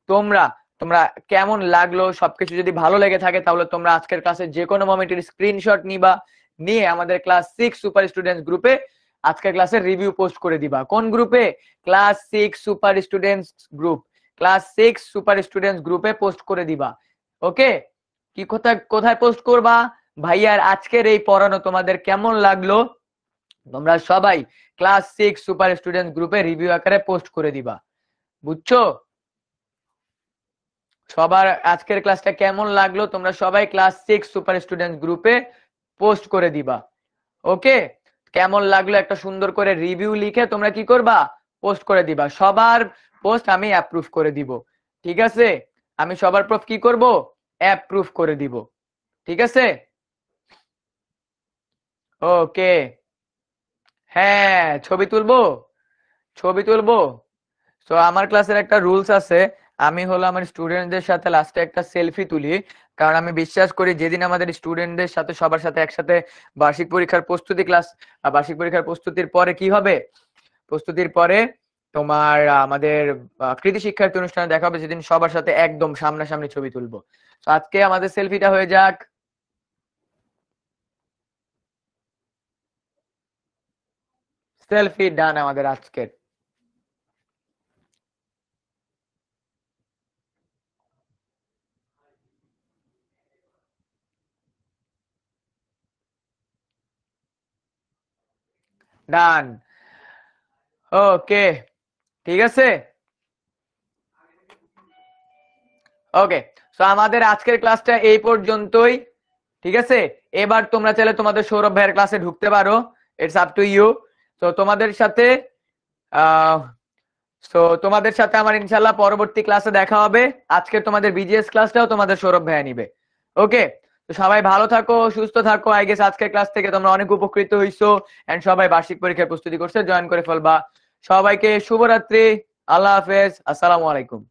তোমরা তোমরা কেমন লাগলো, সবকিছু যদি ভালো লেগে থাকে তাহলে তোমরা আজকের ক্লাসে যে কোনো মোমেন্টের স্ক্রিনশট নিবা, নিয়ে আমাদের ক্লাস 6 সুপার স্টুডেন্টস গ্রুপে আজকের ক্লাসের রিভিউ পোস্ট করে দিবা। কোন গ্রুপে? Class 6 super students group. Class 6 super students গ্রুপে পোস্ট করে দিবা। ওকে, কি কোথায় কোথায় পোস্ট করবা? ভাইয়ার আজকের এই পড়ানো তোমাদের কেমন লাগলো তোমরা সবাই ক্লাস 6 সুপার স্টুডেন্টস গ্রুপে রিভিউ আকারে পোস্ট করে দিবা। বুঝছো? সবার আজকের ক্লাসটা কেমন লাগলো তোমরা সবাই ক্লাস 6 সুপার স্টুডেন্টস গ্রুপে পোস্ট করে দিবা। ওকে, কেমন লাগলো একটা সুন্দর করে রিভিউ লিখে তোমরা কি করবা? পোস্ট করে দিবা। সবার পোস্ট আমি অ্যাপ্রুভ করে দিব। ঠিক আছে, আমি সবার প্রুফ কি করব? অ্যাপ্রুভ করে দিব। ঠিক আছে, ওকে। হ্যাঁ, ছবি তুলবো, ছবি তুলবো। তো আমার ক্লাসের একটা রুলস আছে, আমি হলো আমার স্টুডেন্টদের সাথে লাস্টে একটা সেলফি তুলি, কারণ আমি বিশ্বাস করি যেদিন আমাদের স্টুডেন্টদের সাথে সবার সাথে একসাথে বার্ষিক পরীক্ষার প্রস্তুতি ক্লাস, বার্ষিক পরীক্ষার প্রস্তুতির পরে কি হবে, প্রস্তুতির পরে তোমার আমাদের কৃতি শিক্ষার্থী অনুষ্ঠানে দেখা হবে, যেদিন সবার সাথে একদম সামনাসামনি ছবি তুলবো। তো আজকে আমাদের সেলফিটা হয়ে যাক। সেলফি ডান আমাদের আজকের। ডান, ওকে, ঠিক আছে। ওকে, সো আমাদের আজকের ক্লাসটা এই পর্যন্তই। ঠিক আছে, এবার তোমরা চাইলে তোমাদের সৌরভ ভাইয়ের ক্লাসে ঢুকতে পারো, ইটস আপ টু ইউ। তো তোমাদের সাথে তোমাদের সাথে আমার ইনশাল্লাহ পরবর্তী ক্লাসে দেখা হবে। আজকে তোমাদের বিজিএস ক্লাসটাও তোমাদের সৌরভ ভাইয়া নিবে। ওকে, তো সবাই ভালো থাকো, সুস্থ থাকো। আই গেস আজকের ক্লাস থেকে তোমরা অনেক উপকৃত হইছো এন্ড সবাই বার্ষিক পরীক্ষার প্রস্তুতি করছে, জয়েন করে ফেলবা। সবাইকে শুভরাত্রি, আল্লাহ হাফেজ, আসসালামু আলাইকুম।